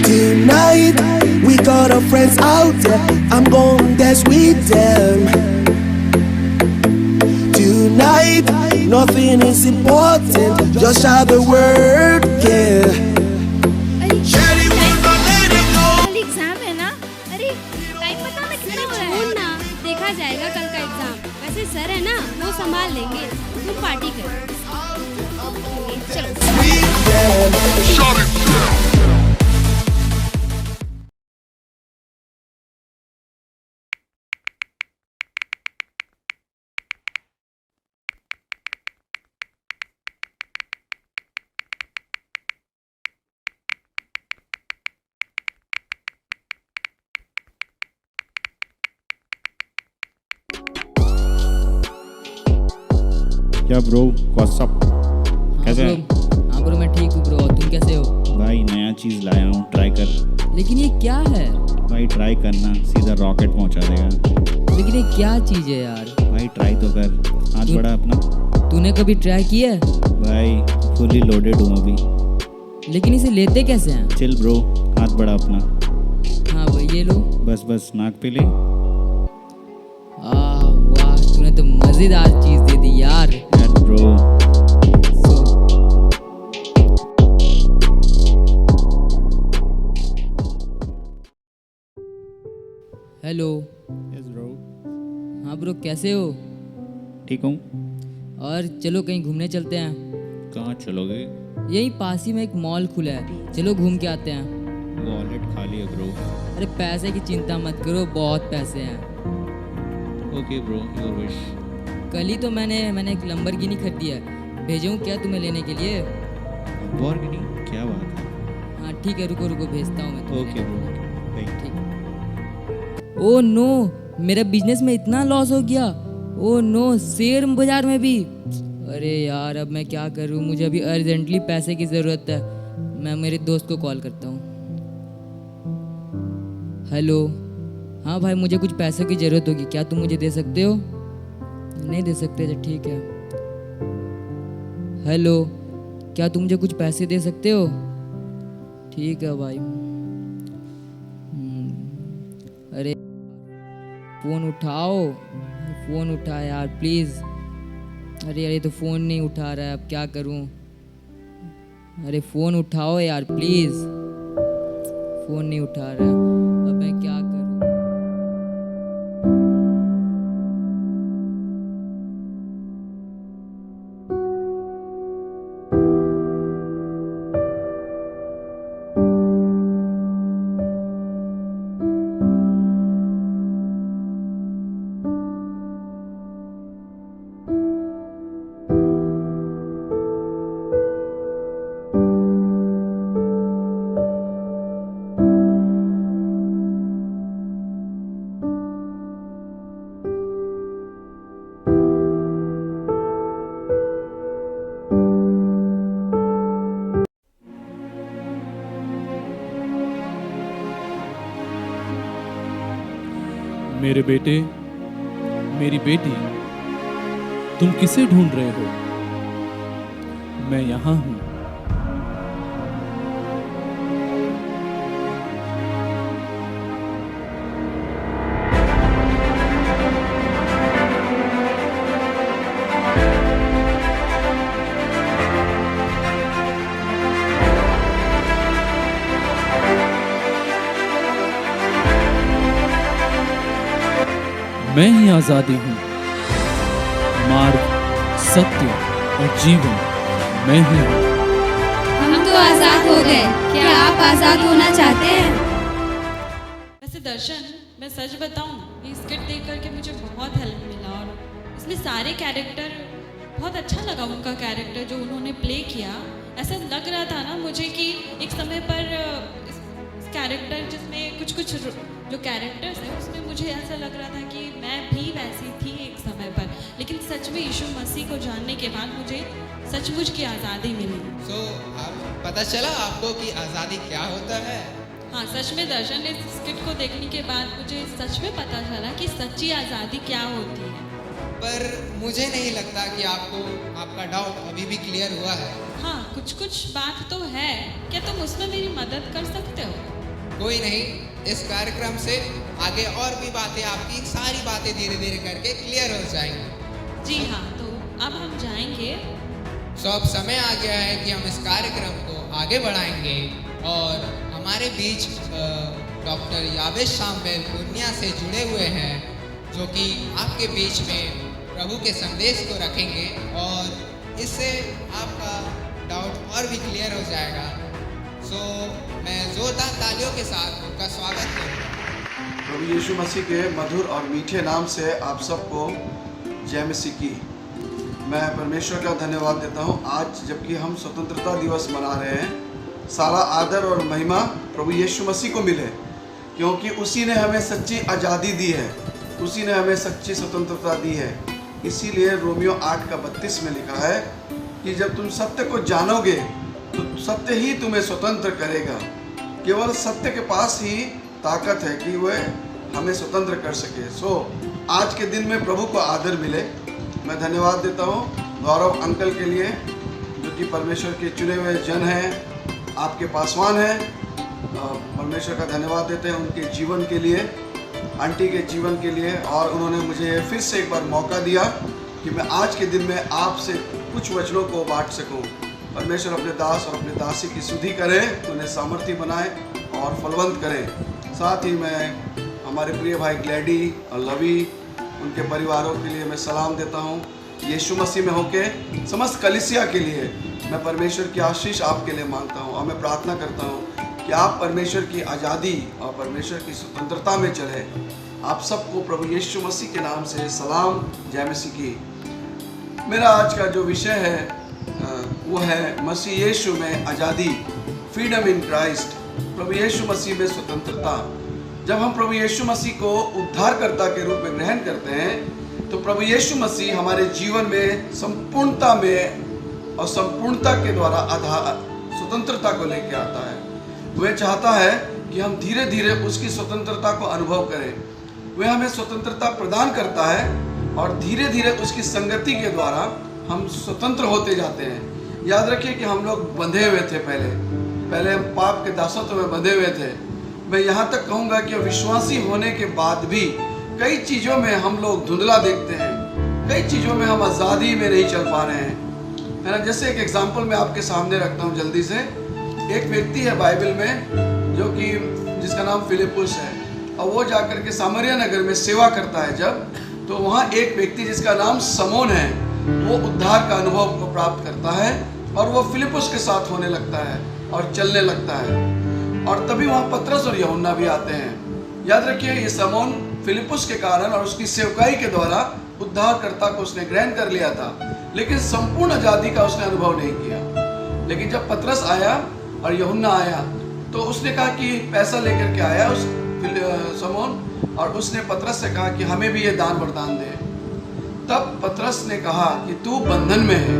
Tonight we got our friends out there. I'm gonna dance with them. Tonight nothing is important. Just shout the word, yeah. कल एग्जाम है ना? अरे टाइम पता ना कितना हो रहा है? छोड़ ना, देखा जाएगा कल का एग्जाम। वैसे सर है ना, वो संभाल लेंगे। तुम पार्टी करो। क्या ब्रो, व्हाट्सअप? कैसे है? हाँ ब्रो मैं ठीक हूँ ब्रो, और तुम कैसे हो? भाई नया चीज लाया हूँ, ट्राई कर। लेकिन ये क्या है? भाई ट्राई करना, सीधा रॉकेट पहुंचा देगा। लेकिन ये क्या चीज़ है यार? भाई ट्राई तो कर, हाथ बढ़ा अपना। तूने कभी ट्राई किया है? भाई फुली लोडेड हूँ अभी। लेकिन इसे लेते कैसे हैं? चिल ब्रो, हाथ बढ़ा अपना। हाँ भाई ये लो। बस बस नाक पे ले। वाह तूने तो मजेदार चीज दे दी यार। Bro hello. Yes bro. हाँ ब्रो कैसे हो? ठीक हूँ। और चलो कहीं घूमने चलते हैं। कहाँ चलोगे? यही पास ही में एक मॉल खुला है, चलो घूम के आते हैं। वॉलेट खाली है ब्रो। अरे पैसे की चिंता मत करो, बहुत पैसे हैं। Okay bro, your wish. कल ही तो मैंने एक लंबरगिनी खरीदी है, भेजूँ क्या तुम्हें लेने के लिए? लंबरगिनी? क्या बात है। हाँ ठीक है, रुको रुको भेजता हूँ मैं तुम्हें। ओके ब्रो, ठीक। ओह नो, मेरा बिजनेस में इतना लॉस हो गया। ओह नो, शेयर बाजार में भी। अरे यार अब मैं क्या करूँ, मुझे अभी अर्जेंटली पैसे की ज़रूरत है। मैं मेरे दोस्त को कॉल करता हूँ। हेलो। हाँ भाई मुझे कुछ पैसों की ज़रूरत होगी, क्या तुम मुझे दे सकते हो? नहीं दे सकते तो ठीक है। हेलो, क्या तुम मुझे कुछ पैसे दे सकते हो? ठीक है भाई। अरे फ़ोन उठाओ, फ़ोन उठा यार प्लीज़। अरे तो फ़ोन नहीं उठा रहा है, अब क्या करूं? अरे फ़ोन उठाओ यार प्लीज़। फ़ोन नहीं उठा रहा है, अब मैं क्या करूं? मेरे बेटे, मेरी बेटी, तुम किसे ढूंढ रहे हो? मैं यहाँ हूँ। मैं ही आजादी हूँ, मार्ग, सत्य और जीवन मैं ही हूँ। हम तो आजाद हो गए, क्या आप आजाद होना चाहते हैं? वैसे दर्शन, मैं सच बताऊं, ये स्किट देख करके मुझे बहुत हेल्प मिला और इसमें सारे कैरेक्टर बहुत अच्छा लगा। उनका कैरेक्टर जो उन्होंने प्ले किया, ऐसा लग रहा था ना मुझे कि एक समय पर इस कैरेक्टर जिसमें कुछ जो कैरेक्टर्स हैं उसमें मुझे ऐसा लग रहा था कि मैं भी वैसी थी एक समय पर, लेकिन सच में यीशु मसीह को जानने के बाद मुझे सचमुच की आज़ादी मिली। आप पता चला आपको कि आज़ादी क्या होता है? हाँ, सच में दर्शन, इस स्किट को देखने के बाद मुझे सच में पता चला कि सच्ची आज़ादी क्या होती है। पर मुझे नहीं लगता कि आपको आपका डाउट अभी भी क्लियर हुआ है। हाँ, कुछ बात तो है, क्या तुम उसमें मेरी मदद कर सकते हो? कोई नहीं, इस कार्यक्रम से आगे और भी बातें, आपकी सारी बातें धीरे धीरे करके क्लियर हो जाएंगी। जी हाँ, तो अब हम जाएंगे। अब समय आ गया है कि हम इस कार्यक्रम को आगे बढ़ाएंगे और हमारे बीच डॉक्टर यावेश शाम्बेल पूर्णिया से जुड़े हुए हैं, जो कि आपके बीच में प्रभु के संदेश को रखेंगे और इससे आपका डाउट और भी क्लियर हो जाएगा। मैं जोरदार तालियों के साथ उनका स्वागत करूँगा। प्रभु यीशु मसीह के मधुर और मीठे नाम से आप सबको जय मसीह की। मैं परमेश्वर का धन्यवाद देता हूँ। आज जबकि हम स्वतंत्रता दिवस मना रहे हैं, सारा आदर और महिमा प्रभु यीशु मसीह को मिले, क्योंकि उसी ने हमें सच्ची आज़ादी दी है, उसी ने हमें सच्ची स्वतंत्रता दी है। इसीलिए रोमियो 8:32 में लिखा है कि जब तुम सत्य को जानोगे तो सत्य ही तुम्हें स्वतंत्र करेगा। केवल सत्य के पास ही ताकत है कि वह हमें स्वतंत्र कर सके। आज के दिन में प्रभु को आदर मिले। मैं धन्यवाद देता हूँ गौरव अंकल के लिए, जो कि परमेश्वर के चुने हुए जन हैं, आपके पासवान हैं। परमेश्वर का धन्यवाद देते हैं उनके जीवन के लिए, आंटी के जीवन के लिए, और उन्होंने मुझे फिर से एक बार मौका दिया कि मैं आज के दिन में आपसे कुछ वचनों को बांट सकूं। परमेश्वर अपने दास और अपने दासी की सुधि करे, उन्हें सामर्थ्य बनाए और फलवंत करे। साथ ही मैं हमारे प्रिय भाई ग्लैडी और लवी, उनके परिवारों के लिए मैं सलाम देता हूँ। यीशु मसीह में होके समस्त कलीसिया के लिए मैं परमेश्वर की आशीष आपके लिए मांगता हूँ और मैं प्रार्थना करता हूँ कि आप परमेश्वर की आज़ादी और परमेश्वर की स्वतंत्रता में चले। आप सबको प्रभु यीशु मसीह के नाम से सलाम, जय मसीह की। मेरा आज का जो विषय है वो है मसीह यीशु में आज़ादी, फ्रीडम इन क्राइस्ट। प्रभु यीशु मसीह में स्वतंत्रता। जब हम प्रभु यीशु मसीह को उद्धारकर्ता के रूप में ग्रहण करते हैं तो प्रभु यीशु मसीह हमारे जीवन में संपूर्णता में और संपूर्णता के द्वारा स्वतंत्रता को लेकर आता है। वह चाहता है कि हम धीरे धीरे उसकी स्वतंत्रता को अनुभव करें। वह हमें स्वतंत्रता प्रदान करता है और धीरे धीरे उसकी संगति के द्वारा हम स्वतंत्र होते जाते हैं। याद रखिए कि हम लोग बंधे हुए थे, पहले हम पाप के दासत्व में बंधे हुए थे। मैं यहाँ तक कहूँगा कि विश्वासी होने के बाद भी कई चीज़ों में हम लोग धुंधला देखते हैं, कई चीज़ों में हम आज़ादी में नहीं चल पा रहे हैं, है ना। जैसे एक एग्जाम्पल मैं आपके सामने रखता हूँ जल्दी से। एक व्यक्ति है बाइबल में जो कि जिसका नाम फिलिपुस है, और वो जाकर के सामरिया नगर में सेवा करता है जब, तो वहाँ एक व्यक्ति जिसका नाम समोन है, वो उद्धार का अनुभव को प्राप्त करता है और वो फिलिपुस के साथ होने लगता है और चलने लगता है। और तभी वहाँ पतरस और यूहन्ना भी आते हैं। याद रखिए, ये समोन फिलिपुस के कारण और उसकी सेवकाई के द्वारा उद्धारकर्ता को उसने ग्रहण कर लिया था, लेकिन संपूर्ण आजादी का उसने अनुभव नहीं किया। लेकिन जब पतरस आया और यूहन्ना आया तो उसने कहा कि पैसा लेकर के आया उस समोन, और उसने पतरस से कहा कि हमें भी ये दान वरदान दे। तब पतरस ने कहा कि तू बंधन में है।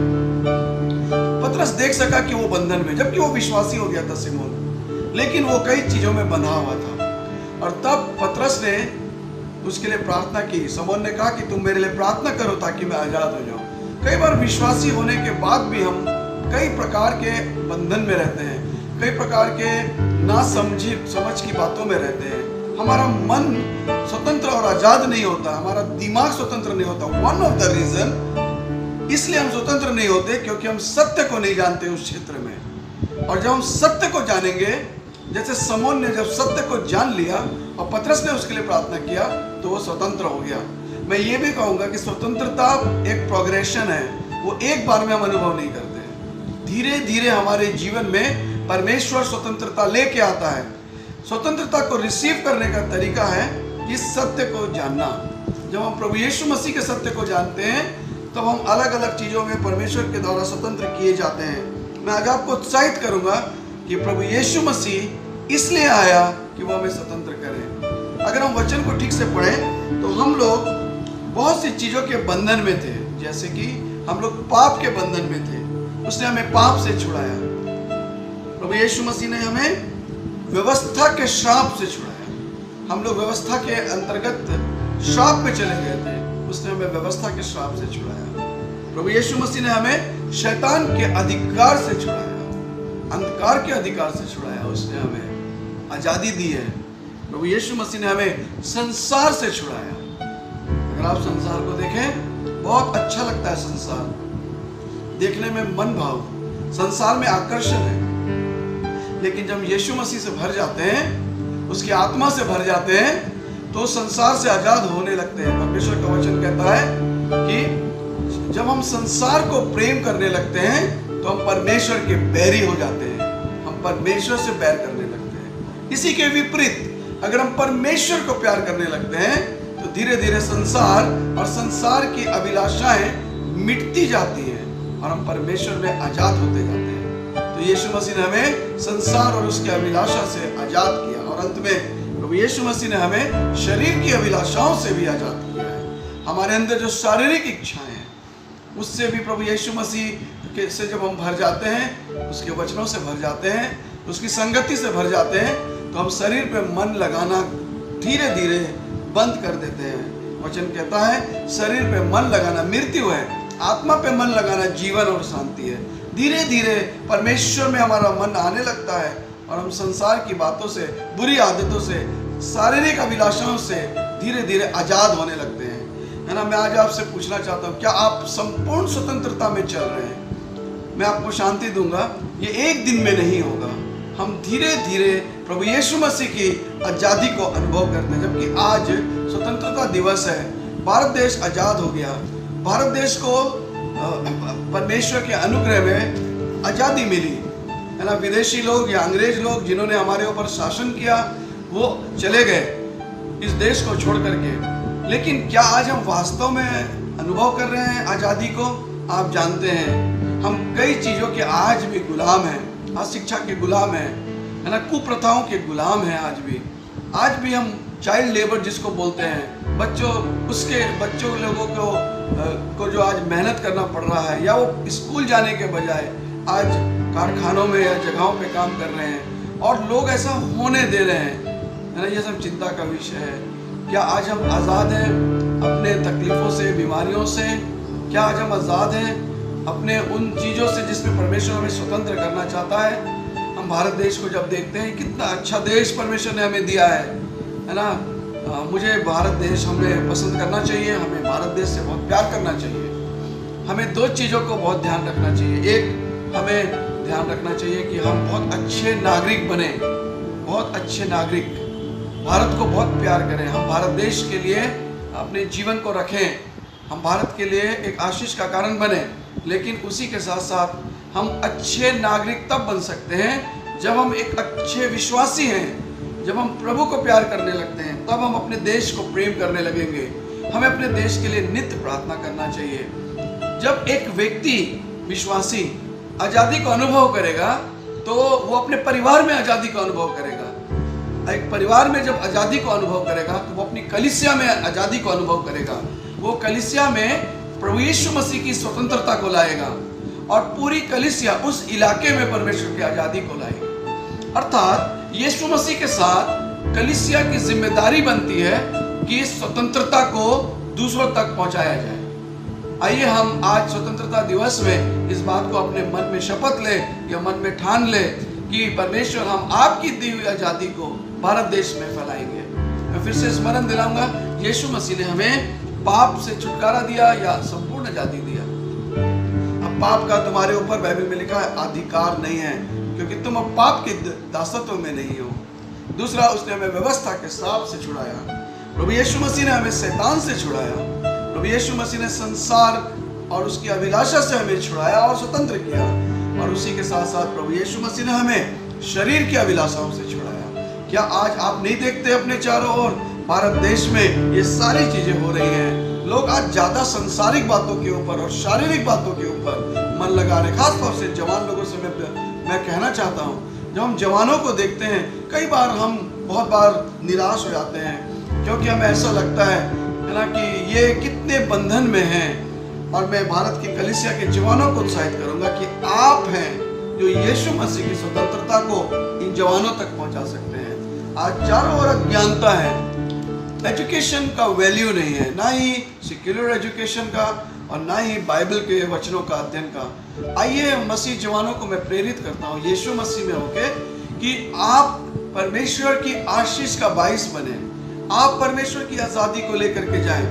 पतरस देख सका कि वो बंधन में, जबकि वो विश्वासी हो गया था सिमोन, लेकिन वो कई चीजों में बंधा हुआ था। और तब पतरस ने उसके लिए प्रार्थना की। समोन ने कहा कि तुम मेरे लिए प्रार्थना करो ताकि मैं आजाद हो जाऊं। कई बार विश्वासी होने के बाद भी हम कई प्रकार के बंधन में रहते हैं, कई प्रकार के ना समझ की बातों में रहते हैं। हमारा मन स्वतंत्र और आजाद नहीं होता, हमारा दिमाग स्वतंत्र नहीं होता। वन ऑफ द रीजन इसलिए हम स्वतंत्र नहीं होते क्योंकि हम सत्य को नहीं जानते उस क्षेत्र में। और जब हम सत्य को जानेंगे, जैसे समोन ने जब सत्य को जान लिया और पतरस ने उसके लिए प्रार्थना किया, तो वो स्वतंत्र हो गया। मैं ये भी कहूँगा कि स्वतंत्रता एक प्रोग्रेशन है, वो एक बार में हम अनुभव नहीं करते। धीरे धीरे हमारे जीवन में परमेश्वर स्वतंत्रता लेके आता है। स्वतंत्रता को रिसीव करने का तरीका है इस सत्य को जानना। जब हम प्रभु यीशु मसीह के सत्य को जानते हैं, तब हम अलग अलग चीज़ों में परमेश्वर के द्वारा स्वतंत्र किए जाते हैं। मैं आज आपको उत्साहित करूंगा कि प्रभु यीशु मसीह इसलिए आया कि वो हमें स्वतंत्र करे। अगर हम वचन को ठीक से पढ़ें तो हम लोग बहुत सी चीज़ों के बंधन में थे, जैसे कि हम लोग पाप के बंधन में थे, उसने हमें पाप से छुड़ाया। प्रभु यीशु मसीह ने हमें व्यवस्था के श्राप से छुड़ाया। हम लोग व्यवस्था के अंतर्गत श्राप में चले गए थे, उसने हमें व्यवस्था के श्राप से छुड़ाया। प्रभु यीशु मसीह ने हमें शैतान के अधिकार से छुड़ाया, अंधकार के अधिकार से छुड़ाया। उसने हमें आजादी दी है। प्रभु यीशु मसीह ने हमें संसार से छुड़ाया। अगर आप संसार को देखें, बहुत अच्छा लगता है संसार, देखने में मन भाव, संसार में आकर्षण है। लेकिन जब यीशु मसीह से भर जाते हैं, उसकी आत्मा से भर जाते हैं, तो संसार से आजाद होने लगते हैं। परमेश्वर का वचन कहता है कि जब हम संसार को प्रेम करने लगते हैं तो हम परमेश्वर के बैरी हो जाते हैं, हम परमेश्वर से बैर करने लगते हैं। इसी के विपरीत अगर हम परमेश्वर को प्यार करने लगते हैं तो धीरे धीरे संसार और संसार की अभिलाषाएं मिटती जाती हैं और हम परमेश्वर में आजाद होते जाते हैं। तो यीशु मसीह ने हमें संसार और उसकी अभिलाषा से आजाद किया, और अंत में प्रभु यीशु मसीह ने हमें शरीर की अभिलाषाओं से भी आजाद किया है। हमारे अंदर जो शारीरिक इच्छाएं हैं, उससे भी प्रभु यीशु मसीह से जब हम भर जाते हैं, उसके वचनों से भर जाते हैं, उसकी संगति से भर जाते हैं, तो हम शरीर पे मन लगाना धीरे धीरे बंद कर देते हैं। वचन कहता है शरीर पे मन लगाना मृत्यु है, आत्मा पे मन लगाना जीवन और शांति है। धीरे धीरे परमेश्वर में हमारा मन आने लगता है और हम संसार की बातों से, बुरी आदतों से, शारीरिक अभिलाषाओं से धीरे धीरे आजाद होने लगते हैं, है ना। मैं आज आपसे पूछना चाहता हूँ, क्या आप संपूर्ण स्वतंत्रता में चल रहे हैं? मैं आपको शांति दूंगा, ये एक दिन में नहीं होगा। हम धीरे धीरे प्रभु यीशु मसीह की आज़ादी को अनुभव करते हैं। जबकि आज स्वतंत्रता दिवस है, भारत देश आज़ाद हो गया, भारत देश को परमेश्वर के अनुग्रह में आज़ादी मिली, है ना। विदेशी लोग या अंग्रेज लोग जिन्होंने हमारे ऊपर शासन किया, वो चले गए इस देश को छोड़ करके। लेकिन क्या आज हम वास्तव में अनुभव कर रहे हैं आज़ादी को? आप जानते हैं हम कई चीज़ों के आज भी गुलाम हैं, अशिक्षा के गुलाम हैं, है ना, कुप्रथाओं के गुलाम हैं। आज भी हम चाइल्ड लेबर जिसको बोलते हैं, बच्चों लोगों को जो आज मेहनत करना पड़ रहा है, या वो स्कूल जाने के बजाय आज कारखानों में या जगहों पे काम कर रहे हैं, और लोग ऐसा होने दे रहे हैं, है ना। ये सब चिंता का विषय है। क्या आज हम आज़ाद हैं अपने तकलीफ़ों से, बीमारियों से? क्या आज हम आज़ाद हैं अपने उन चीज़ों से जिसमें परमेश्वर हमें स्वतंत्र करना चाहता है। हम भारत देश को जब देखते हैं, कितना अच्छा देश परमेश्वर ने हमें दिया है ना। मुझे भारत देश हमें पसंद करना चाहिए, हमें भारत देश से बहुत प्यार करना चाहिए। हमें दो चीज़ों को बहुत ध्यान रखना चाहिए। एक, हमें ध्यान रखना चाहिए कि हम बहुत अच्छे नागरिक बने, बहुत अच्छे नागरिक, भारत को बहुत प्यार करें, हम भारत देश के लिए अपने जीवन को रखें, हम भारत के लिए एक आशीष का कारण बने। लेकिन उसी के साथ साथ हम अच्छे नागरिक तब बन सकते हैं जब हम एक अच्छे विश्वासी हैं, जब हम प्रभु को प्यार करने लगते हैं, तब हम अपने देश को प्रेम करने लगेंगे। हमें अपने देश के लिए नित्य प्रार्थना करना चाहिए। जब एक व्यक्ति विश्वासी आज़ादी को अनुभव करेगा तो वो अपने परिवार में आज़ादी का अनुभव करेगा। एक परिवार में जब आज़ादी को अनुभव करेगा तो वो अपनी कलीसिया में आज़ादी को अनुभव करेगा। वो कलीसिया में प्रभु यीशु मसीह की स्वतंत्रता को लाएगा और पूरी कलीसिया उस इलाके में परमेश्वर की आज़ादी को लाएगी। अर्थात यीशु मसीह के साथ कलीसिया की जिम्मेदारी बनती है कि इस स्वतंत्रता को दूसरों तक पहुंचाया जाए। आइए हम आज स्वतंत्रता दिवस में इस बात को अपने मन में शपथ ले या मन में ठान ले कि परमेश्वर, हम आपकी दी हुई आज़ादी को भारत देश में फैलाएंगे। मैं फिर से स्मरण दिलाऊंगा, यीशु मसीह ने हमें पाप से छुटकारा दिया या संपूर्ण आज़ादी दिया। अब पाप का तुम्हारे ऊपर बाइबल में लिखा है अधिकार नहीं है, क्योंकि तुम अब पाप के दासत्व में नहीं हो। दूसरा, उसने हमें व्यवस्था के श्राप से छुड़ाया। प्रभु यीशु मसीह ने हमें शैतान से छुड़ाया। प्रभु यीशु मसीह ने संसार और उसकी अभिलाषा से हमें छुड़ाया और स्वतंत्र किया। और उसी के साथ साथ प्रभु यीशु मसीह ने हमें शरीर की अभिलाषाओं से छुड़ाया। क्या आज आप नहीं देखते अपने चारों ओर भारत देश में ये सारी चीजें हो रही हैं? लोग आज ज्यादा सांसारिक बातों के ऊपर और शारीरिक बातों के ऊपर मन लगा रहे। खासतौर से जवान लोगों से मैं कहना चाहता हूँ, जब हम जवानों को देखते हैं, कई बार हम बहुत बार निराश हो जाते हैं, क्योंकि हमें ऐसा लगता है ना कि ये कितने बंधन में हैं। और मैं भारत की कलीसिया के जवानों को उत्साहित करूंगा कि आप हैं जो यीशु मसीह की स्वतंत्रता को इन जवानों तक पहुंचा सकते हैं। आज चारों ओर अज्ञानता है, एजुकेशन का वैल्यू नहीं है, ना ही सेक्युलर एजुकेशन का और ना ही बाइबल के वचनों का अध्ययन का। आइए मसीह जवानों को मैं प्रेरित करता हूँ यीशु मसीह में होके कि आप परमेश्वर की आशीष का बाइस बने, आप परमेश्वर की आज़ादी को लेकर के जाएं।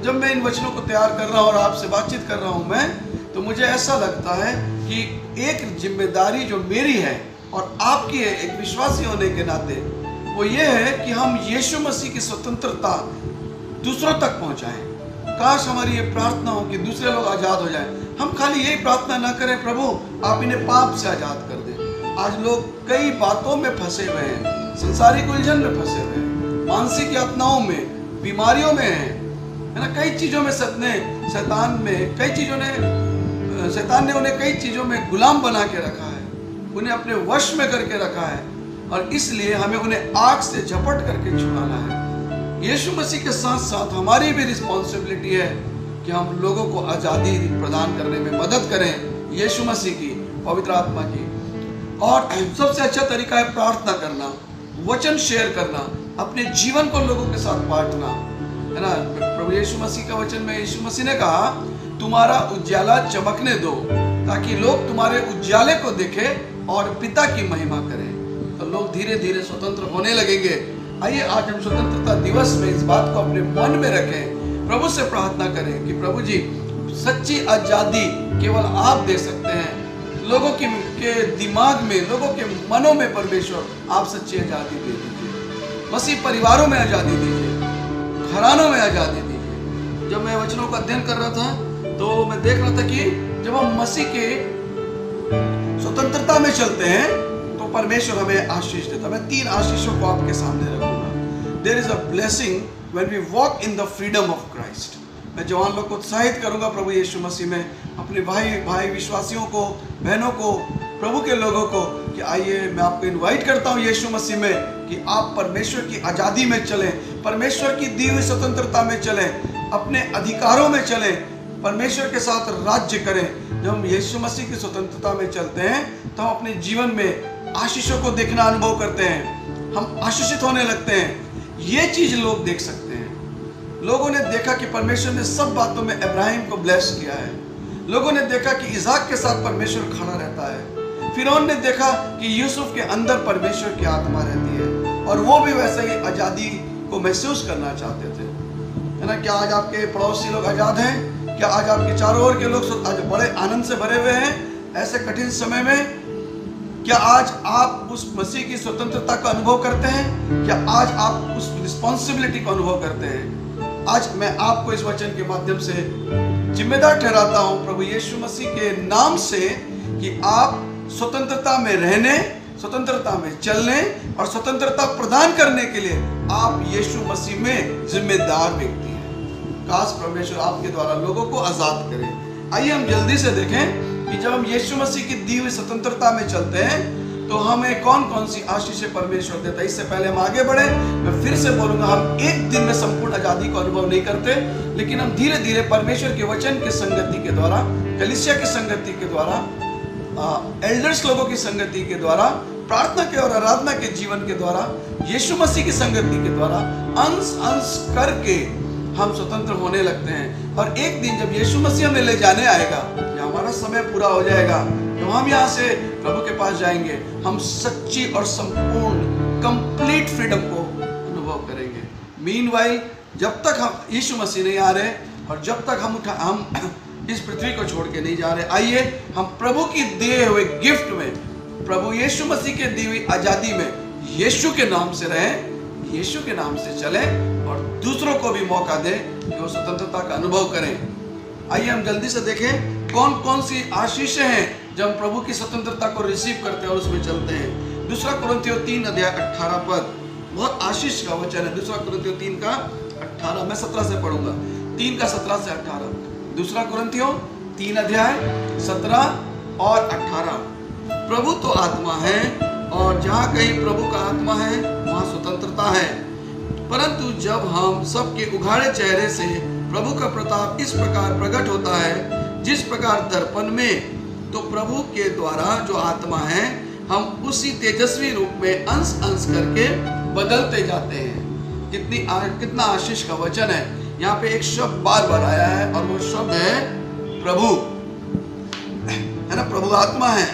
जब मैं इन वचनों को तैयार कर रहा हूँ और आपसे बातचीत कर रहा हूँ मैं, तो मुझे ऐसा लगता है कि एक जिम्मेदारी जो मेरी है और आपकी है एक विश्वासी होने के नाते, वो ये है कि हम यीशु मसीह की स्वतंत्रता दूसरों तक पहुंचाएं। काश हमारी ये प्रार्थना हो कि दूसरे लोग आज़ाद हो जाएं। हम खाली यही प्रार्थना ना करें, प्रभु आप इन्हें पाप से आज़ाद कर दें। आज लोग कई बातों में फंसे हुए हैं, संसारिक उलझन में फंसे हुए हैं, मानसिक यातनाओं में, बीमारियों में है ना। कई चीज़ों में शैतान ने उन्हें कई चीज़ों में गुलाम बना के रखा है, उन्हें अपने वश में करके रखा है, और इसलिए हमें उन्हें आग से झपट करके छुड़ाना है। यीशु मसीह के साथ साथ हमारी भी रिस्पॉन्सिबिलिटी है कि हम लोगों को आज़ादी प्रदान करने में मदद करें, यीशु मसीह की, पवित्र आत्मा की। और सबसे अच्छा तरीका है प्रार्थना करना, वचन शेयर करना, अपने जीवन को लोगों के साथ बांटना, है ना। प्रभु यीशु मसीह का वचन में यीशु मसीह ने कहा, तुम्हारा उजाला चमकने दो ताकि लोग तुम्हारे उजाले को देखें और पिता की महिमा करें। तो लोग धीरे धीरे स्वतंत्र होने लगेंगे। आइए आज हम स्वतंत्रता दिवस में इस बात को अपने मन में रखें, प्रभु से प्रार्थना करें कि प्रभु जी, सच्ची आज़ादी केवल आप दे सकते हैं। लोगों के दिमाग में, लोगों के मनों में परमेश्वर आप सच्ची आज़ादी दे दीजिए। मसीह परिवारों में आज़ादी दीजिए, घरानों में आज़ादी दीजिए। जब मैं वचनों का अध्ययन कर रहा था तो मैं देख रहा था कि जब हम मसीह के स्वतंत्रता में चलते हैं तो परमेश्वर हमें आशीष देता है। मैं 3 आशीषों को आपके सामने रखूंगा। There is a blessing when we walk in the freedom of Christ. मैं जवान लोग को उत्साहित करूंगा प्रभु यीशु मसीह में, अपने भाई विश्वासियों को, बहनों को, प्रभु के लोगों को, कि आइए मैं आपको इनवाइट करता हूं यीशु मसीह में कि आप परमेश्वर की आज़ादी में चलें, परमेश्वर की दी हुई स्वतंत्रता में चलें, अपने अधिकारों में चलें, परमेश्वर के साथ राज्य करें। जब हम यीशु मसीह की स्वतंत्रता में चलते हैं तो हम अपने जीवन में आशीषों को देखना अनुभव करते हैं, हम आशीषित होने लगते हैं। ये चीज़ लोग देख सकते हैं। लोगों ने देखा कि परमेश्वर ने सब बातों में इब्राहिम को ब्लेस किया है, लोगों ने देखा कि इसाक के साथ परमेश्वर खड़ा रहता है। फिरौन ने देखा कि यूसुफ के अंदर परमेश्वर की आत्मा रहती है और वो भी वैसे ही आजादी को महसूस करना चाहते थे, है ना। क्या आज आपके पड़ोसी लोग आजाद हैं? क्या आज आपके चारों ओर के लोग आज बड़े आनंद से भरे हुए हैं ऐसे कठिन समय में? क्या आज आप उस मसीह की स्वतंत्रता का अनुभव करते हैं? क्या आज आप उस रिस्पॉन्सिबिलिटी को अनुभव करते हैं? आज मैं आपको इस वचन के माध्यम से जिम्मेदार ठहराता हूं प्रभु यीशु मसीह के नाम से कि आप स्वतंत्रता में रहने, स्वतंत्रता में चलने और स्वतंत्रता प्रदान करने के लिए आप यीशु मसीह में जिम्मेदार व्यक्ति हैं। काश परमेश्वर आपके द्वारा लोगों को आजाद करे। आइए हम जल्दी से देखें कि जब हम यीशु मसीह की दी हुई स्वतंत्रता में चलते हैं तो हमें कौन कौन सी आशीषें परमेश्वर देता है। इससे पहले हम आगे बढ़े, मैं फिर से बोलूंगा, हम एक दिन में संपूर्ण आजादी को अनुभव नहीं करते, लेकिन हम धीरे धीरे परमेश्वर के वचन की संगति के द्वारा, कलीसिया की संगति के द्वारा, एल्डर्स लोगों की संगति के द्वारा, प्रार्थना के और आराधना के जीवन के द्वारा, यीशु मसीह की संगति के द्वारा अंश अंश करके हम स्वतंत्र होने लगते हैं। और एक दिन जब यीशु मसीह हमें ले जाने आएगा, या हमारा समय पूरा हो जाएगा, तो हम यहाँ से प्रभु के पास जाएंगे, हम सच्ची और संपूर्ण कंप्लीट फ्रीडम को अनुभव करेंगे। मीनवाइल जब तक हम यीशु मसीह नहीं आ रहे और जब तक हम इस पृथ्वी को छोड़ के नहीं जा रहे, आइए हम प्रभु की दिए हुए गिफ्ट में, प्रभु यीशु मसीह के दी हुई आजादी में यीशु के नाम से रहें, यीशु के नाम से चलें और दूसरों को भी मौका दें कि वो स्वतंत्रता का अनुभव करें। आइए हम जल्दी से देखें कौन कौन सी आशीषें हैं जब हम प्रभु की स्वतंत्रता को रिसीव करते हैं और उसमें चलते हैं। दूसरा कुरिन्थियों 3 अध्याय 18 पद बहुत आशीष का वचन है। दूसरा कुरिन्थियों 3 का 18, मैं 17 से पढ़ूंगा, 3 का 17 से 18। दूसरा कुरिन्थियों 3 अध्याय 17 और 18। प्रभु तो आत्मा है और जहाँ कहीं प्रभु का आत्मा है वहाँ स्वतंत्रता है। परंतु जब हम सबके उघाड़े चेहरे से प्रभु का प्रताप इस प्रकार प्रकट होता है जिस प्रकार दर्पण में, तो प्रभु के द्वारा जो आत्मा है हम उसी तेजस्वी रूप में अंश अंश करके बदलते जाते हैं। कितना आशीष का वचन है। यहाँ पे एक शब्द बार बार आया है और वो शब्द है प्रभु, है ना। प्रभु आत्मा है,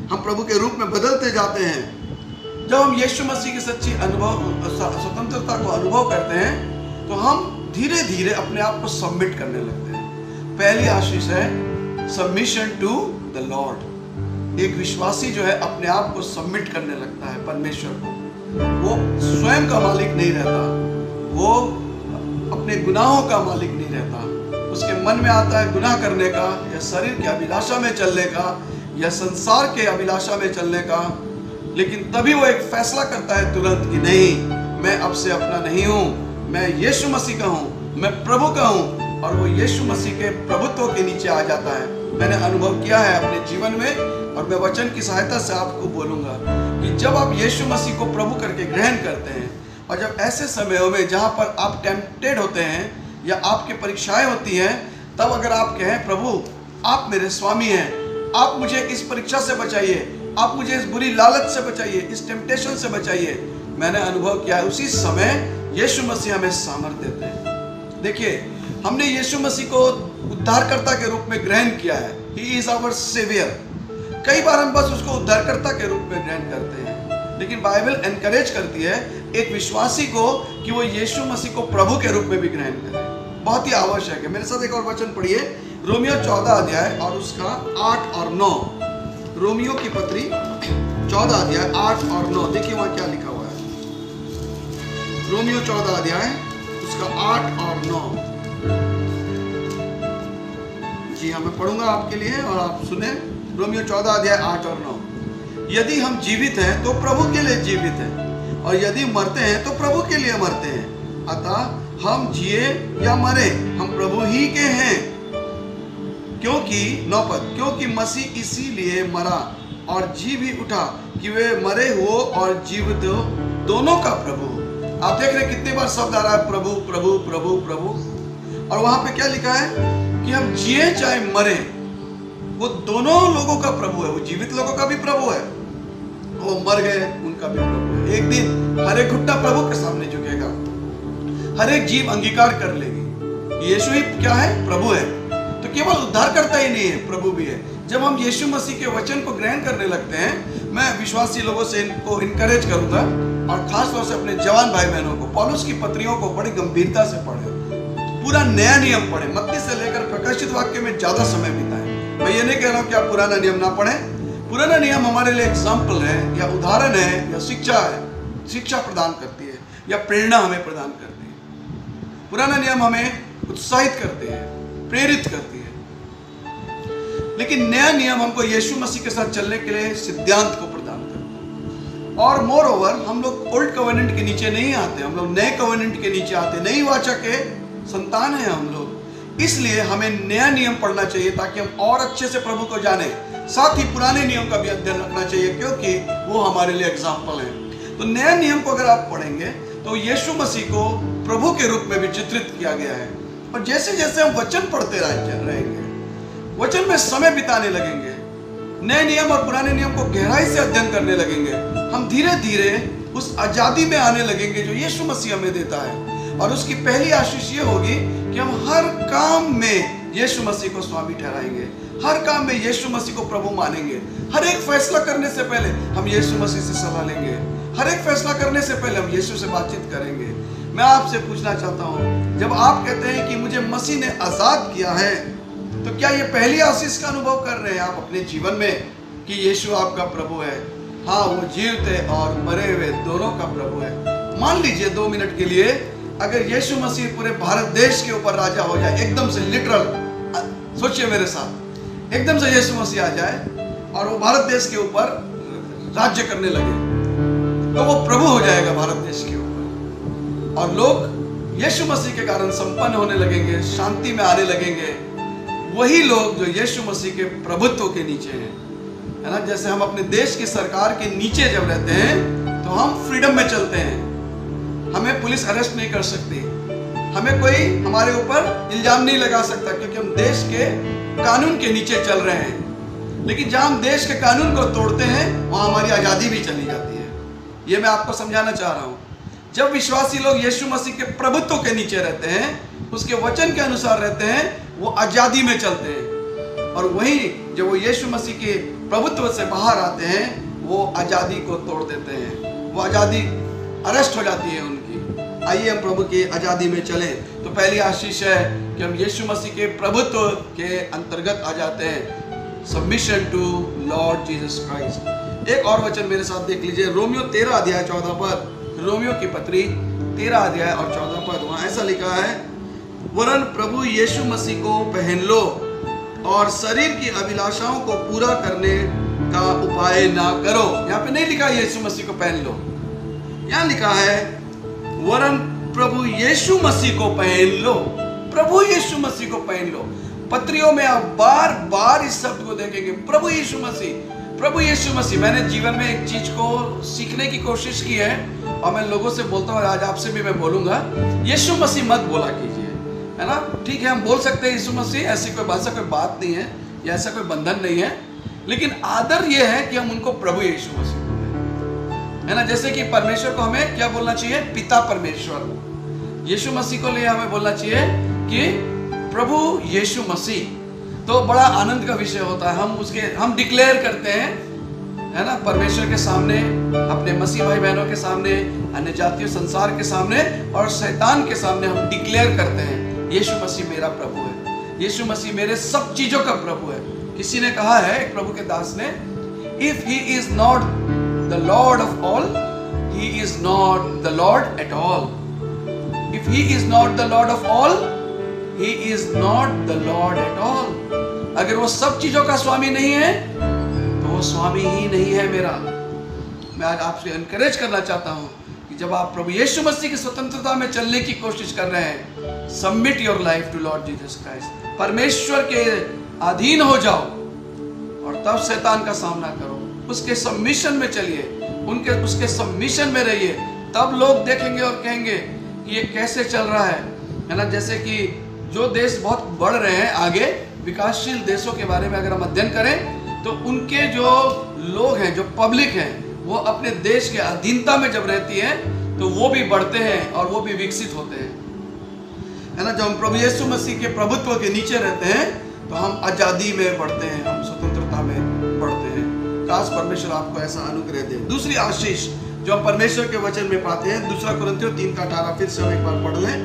हम प्रभु के रूप में बदलते जाते हैं। जब हम यीशु मसीह की सच्ची स्वतंत्रता को अनुभव करते हैं तो हम धीरे धीरे अपने आप को सबमिट करने लगते हैं। पहली आशीष है सबमिशन टू द लॉर्ड। एक विश्वासी जो है अपने आप को सबमिट करने लगता है परमेश्वर को। वो स्वयं का मालिक नहीं रहता, वो अपने गुनाहों का मालिक नहीं रहता। उसके मन में आता है गुनाह करने का, या शरीर की अभिलाषा में चलने का, या संसार के अभिलाषा में चलने का, लेकिन तभी वो एक फैसला करता है तुरंत कि नहीं, मैं अब से अपना नहीं हूँ, मैं यीशु मसीह का हूँ, मैं प्रभु का हूँ, और वो यीशु मसीह के प्रभुत्व के नीचे आ जाता है। मैंने अनुभव किया है अपने जीवन में और मैं वचन की सहायता से आपको बोलूँगा कि जब आप यीशु मसीह को प्रभु करके ग्रहण करते हैं और जब ऐसे समयों में जहाँ पर आप टेम्पटेड होते हैं या आपकी परीक्षाएं होती हैं, तब अगर आप कहें प्रभु आप मेरे स्वामी हैं, आप मुझे इस परीक्षा से बचाइए, आप मुझे इस बुरी लालच से बचाइए, इस टेम्पटेशन से बचाइए, मैंने अनुभव किया है उसी समय यीशु मसीह हमें सामर्थ्य देते हैं। देखिए, हमने यीशु मसीह को उद्धारकर्ता के रूप में ग्रहण किया है। He is our saviour. कई बार हम बस उसको उद्धारकर्ता के रूप में ग्रहण करते हैं, लेकिन बाइबल एनकरेज करती है एक विश्वासी को कि वो यीशु मसीह को प्रभु के रूप में भी ग्रहण करे। बहुत ही आवश्यक है। मेरे साथ एक और वचन पढ़िए, रोमियो 14 अध्याय और उसका 8 और 9। रोमियो की पत्री 14 अध्याय 8 और 9, देखिए वहां क्या लिखा हुआ है। रोमियो 14 अध्याय उसका 8 और 9। जी हाँ, मैं पढ़ूंगा आपके लिए और आप सुने। रोमियो 14 अध्याय 8 और 9। यदि हम जीवित हैं तो प्रभु के लिए जीवित हैं, और यदि मरते हैं तो प्रभु के लिए मरते हैं। अतः हम जिए या मरे हम प्रभु ही के हैं, क्योंकि 9 पद, क्योंकि मसीह इसीलिए मरा और जी भी उठा कि वे मरे हो और जीवित दोनों का प्रभु हो। आप देख रहे हैं कितनी बार शब्द आ रहा है प्रभु प्रभु प्रभु प्रभु, और वहां पे क्या लिखा है कि हम जिए चाहे मरे, वो दोनों लोगों का प्रभु है। वो जीवित लोगों का भी प्रभु है, वो मर गए उनका भी प्रभु है। एक दिन हर एक घुटना प्रभु के सामने झुकेगा, हर एक जीव अंगीकार कर लेगी यीशु ही क्या है, प्रभु है। तो केवल उद्धारकर्ता ही नहीं है, प्रभु भी है। जब हम यीशु मसीह के वचन को ग्रहण करने लगते हैं, मैं विश्वासी लोगों से इनको इनकरेज करूंगा और खास तौर से अपने जवान भाई बहनों को, पौलुस की पत्रियों को बड़ी गंभीरता से पढ़े, पूरा नया नियम पढ़े, मत्ती से लेकर प्रकाशित वाक्य में ज्यादा समय बिताएं। मैं ये नहीं कह रहा हूं कि आप पुराना नियम ना पढ़ें। पुराना नियम हमारे लिए एग्जाम्पल है या उदाहरण है या शिक्षा है, शिक्षा प्रदान करती है या प्रेरणा हमें प्रदान करती है। पुराना नियम हमें उत्साहित करते हैं, प्रेरित करती है, लेकिन नया नियम हमको यीशु मसीह के साथ चलने के लिए सिद्धांत को प्रदान करता है। और मोर ओवर हम लोग ओल्ड कवेनेंट के नीचे नहीं आते, हम लोग नए कवेनेंट के नीचे आते, नई वाचा के संतान हैं हम लोग। इसलिए हमें नया नियम पढ़ना चाहिए ताकि हम और अच्छे से प्रभु को जाने। साथ ही पुराने नियम का भी अध्ययन रखना चाहिए क्योंकि वो हमारे लिए एग्जाम्पल है। तो नया नियम को अगर आप पढ़ेंगे तो यीशु मसीह को प्रभु के रूप में भी चित्रित किया गया है। और जैसे जैसे हम वचन पढ़ते रहेंगे, वचन में समय बिताने लगेंगे, नए नियम और पुराने नियम को गहराई से अध्ययन करने लगेंगे, हम धीरे धीरे उस आजादी में आने लगेंगे जो यीशु मसीह हमें देता है। और उसकी पहली आशीष ये होगी कि हम हर काम में यीशु मसीह को स्वामी ठहराएंगे, हर काम में यीशु मसीह को प्रभु मानेंगे। हर एक फैसला करने से पहले हम यीशु मसीह से सलाह लेंगे, हर एक फैसला करने से पहले हम यीशु से बातचीत करेंगे। मैं आपसे पूछना चाहता हूँ, जब आप कहते हैं कि मुझे मसीह ने आजाद किया है, तो क्या ये पहली आशीष का अनुभव कर रहे हैं आप अपने जीवन में कि यीशु आपका प्रभु है? हाँ, वो जीवते और मरे हुए दोनों का प्रभु है। मान लीजिए 2 मिनट के लिए अगर यीशु मसीह पूरे भारत देश के ऊपर राजा हो जाए, एकदम से लिटरल, सोचिए मेरे साथ, एकदम से यीशु मसीह आ जाए और वो भारत देश के ऊपर राज्य करने लगे, तो वो प्रभु हो जाएगा भारत देश के ऊपर। और लोग यीशु मसीह के कारण संपन्न होने लगेंगे, शांति में आने लगेंगे। वही लोग जो यीशु मसीह के प्रभुत्व के नीचे हैं, है ना। जैसे हम अपने देश की सरकार के नीचे जब रहते हैं तो हम फ्रीडम में चलते हैं, हमें पुलिस अरेस्ट नहीं कर सकती, हमें कोई हमारे ऊपर इल्जाम नहीं लगा सकता क्योंकि हम देश के कानून के नीचे चल रहे हैं। लेकिन जहां हम देश के कानून को तोड़ते हैं वहां हमारी आजादी भी चली जाती है। ये मैं आपको समझाना चाह रहा हूं। जब विश्वासी लोग यीशु मसीह के प्रभुत्व के नीचे रहते हैं, उसके वचन के अनुसार रहते हैं, वो आजादी में चलते हैं। और वहीं जब वो यीशु मसीह के प्रभुत्व से बाहर आते हैं, वो आजादी को तोड़ देते हैं, वो आजादी अरेस्ट हो जाती है उनकी। आइए हम प्रभु की आजादी में चलें। तो पहली आशीष है कि हम यीशु मसीह के प्रभुत्व के अंतर्गत आ जाते हैं, submission to Lord Jesus Christ. एक और वचन मेरे साथ देख लीजिए, रोमियो 13 अध्याय 14 पद, रोमियो की पत्री 13 अध्याय और 14 पद। वहां ऐसा लिखा है, वरन प्रभु यीशु मसीह को पहन लो और शरीर की अभिलाषाओं को पूरा करने का उपाय ना करो। यहाँ पे नहीं लिखा यीशु मसीह को पहन लो, यहाँ लिखा है वरन प्रभु यीशु मसीह को पहन लो। प्रभु यीशु मसीह को पहन लो। पत्रियों में आप बार बार इस शब्द को देखेंगे, प्रभु यीशु मसीह, प्रभु यीशु मसीह। मैंने जीवन में एक चीज को सीखने की कोशिश की है और मैं लोगों से बोलता हूँ, आज आपसे भी मैं बोलूंगा, यीशु मसीह मत बोला कीजिए, है ना। ठीक है, हम बोल सकते हैं यीशु मसीह, ऐसी कोई बात नहीं है या ऐसा कोई बंधन नहीं है, लेकिन आदर यह है कि हम उनको प्रभु यीशु मसीह, है ना। जैसे कि परमेश्वर को हमें क्या बोलना चाहिए? पिता परमेश्वर। यीशु मसीह को लिए हमें बोलना चाहिए कि प्रभु यीशु मसीह। तो बड़ा आनंद का विषय होता है, हम डिक्लेयर करते हैं, है ना, परमेश्वर के सामने, अपने मसीह भाई बहनों के सामने, अन्य जातीय संसार के सामने और शैतान के सामने हम डिक्लेयर करते हैं, यीशु मसीह मेरा प्रभु है, यीशु मसीह मेरे सब चीजों का प्रभु है। किसी ने कहा है, एक प्रभु के दास ने, if he is not the Lord of all, he is not the Lord at all. If he is not the Lord of all, he is not the Lord at all. अगर वो सब चीजों का स्वामी नहीं है तो वो स्वामी ही नहीं है मेरा। मैं आज आपसे एनकरेज करना चाहता हूं कि जब आप प्रभु यीशु मसीह की स्वतंत्रता में चलने की कोशिश कर रहे हैं, submit your life to Lord Jesus Christ, परमेश्वर के अधीन हो जाओ और तब शैतान का सामना करो। उसके सबमिशन में चलिए, उसके सबमिशन में रहिए, तब लोग देखेंगे और कहेंगे कि ये कैसे चल रहा है ना। जैसे कि जो देश बहुत बढ़ रहे हैं आगे, विकासशील देशों के बारे में अगर हम अध्ययन करें तो उनके जो लोग हैं, जो पब्लिक हैं, वो अपने देश के अधीनता में जब रहती है तो वो भी बढ़ते हैं और वो भी विकसित होते हैं, है ना। जब हम प्रभु यीशु मसीह के प्रभुत्व के नीचे रहते हैं तो हम आज़ादी में बढ़ते हैं, हम स्वतंत्रता में बढ़ते हैं। काश परमेश्वर आपको ऐसा अनुग्रह दे। दूसरी आशीष जो हम परमेश्वर के वचन में पाते हैं, 2 कुरिन्थियों 3:18 फिर से हम एक बार पढ़ लें।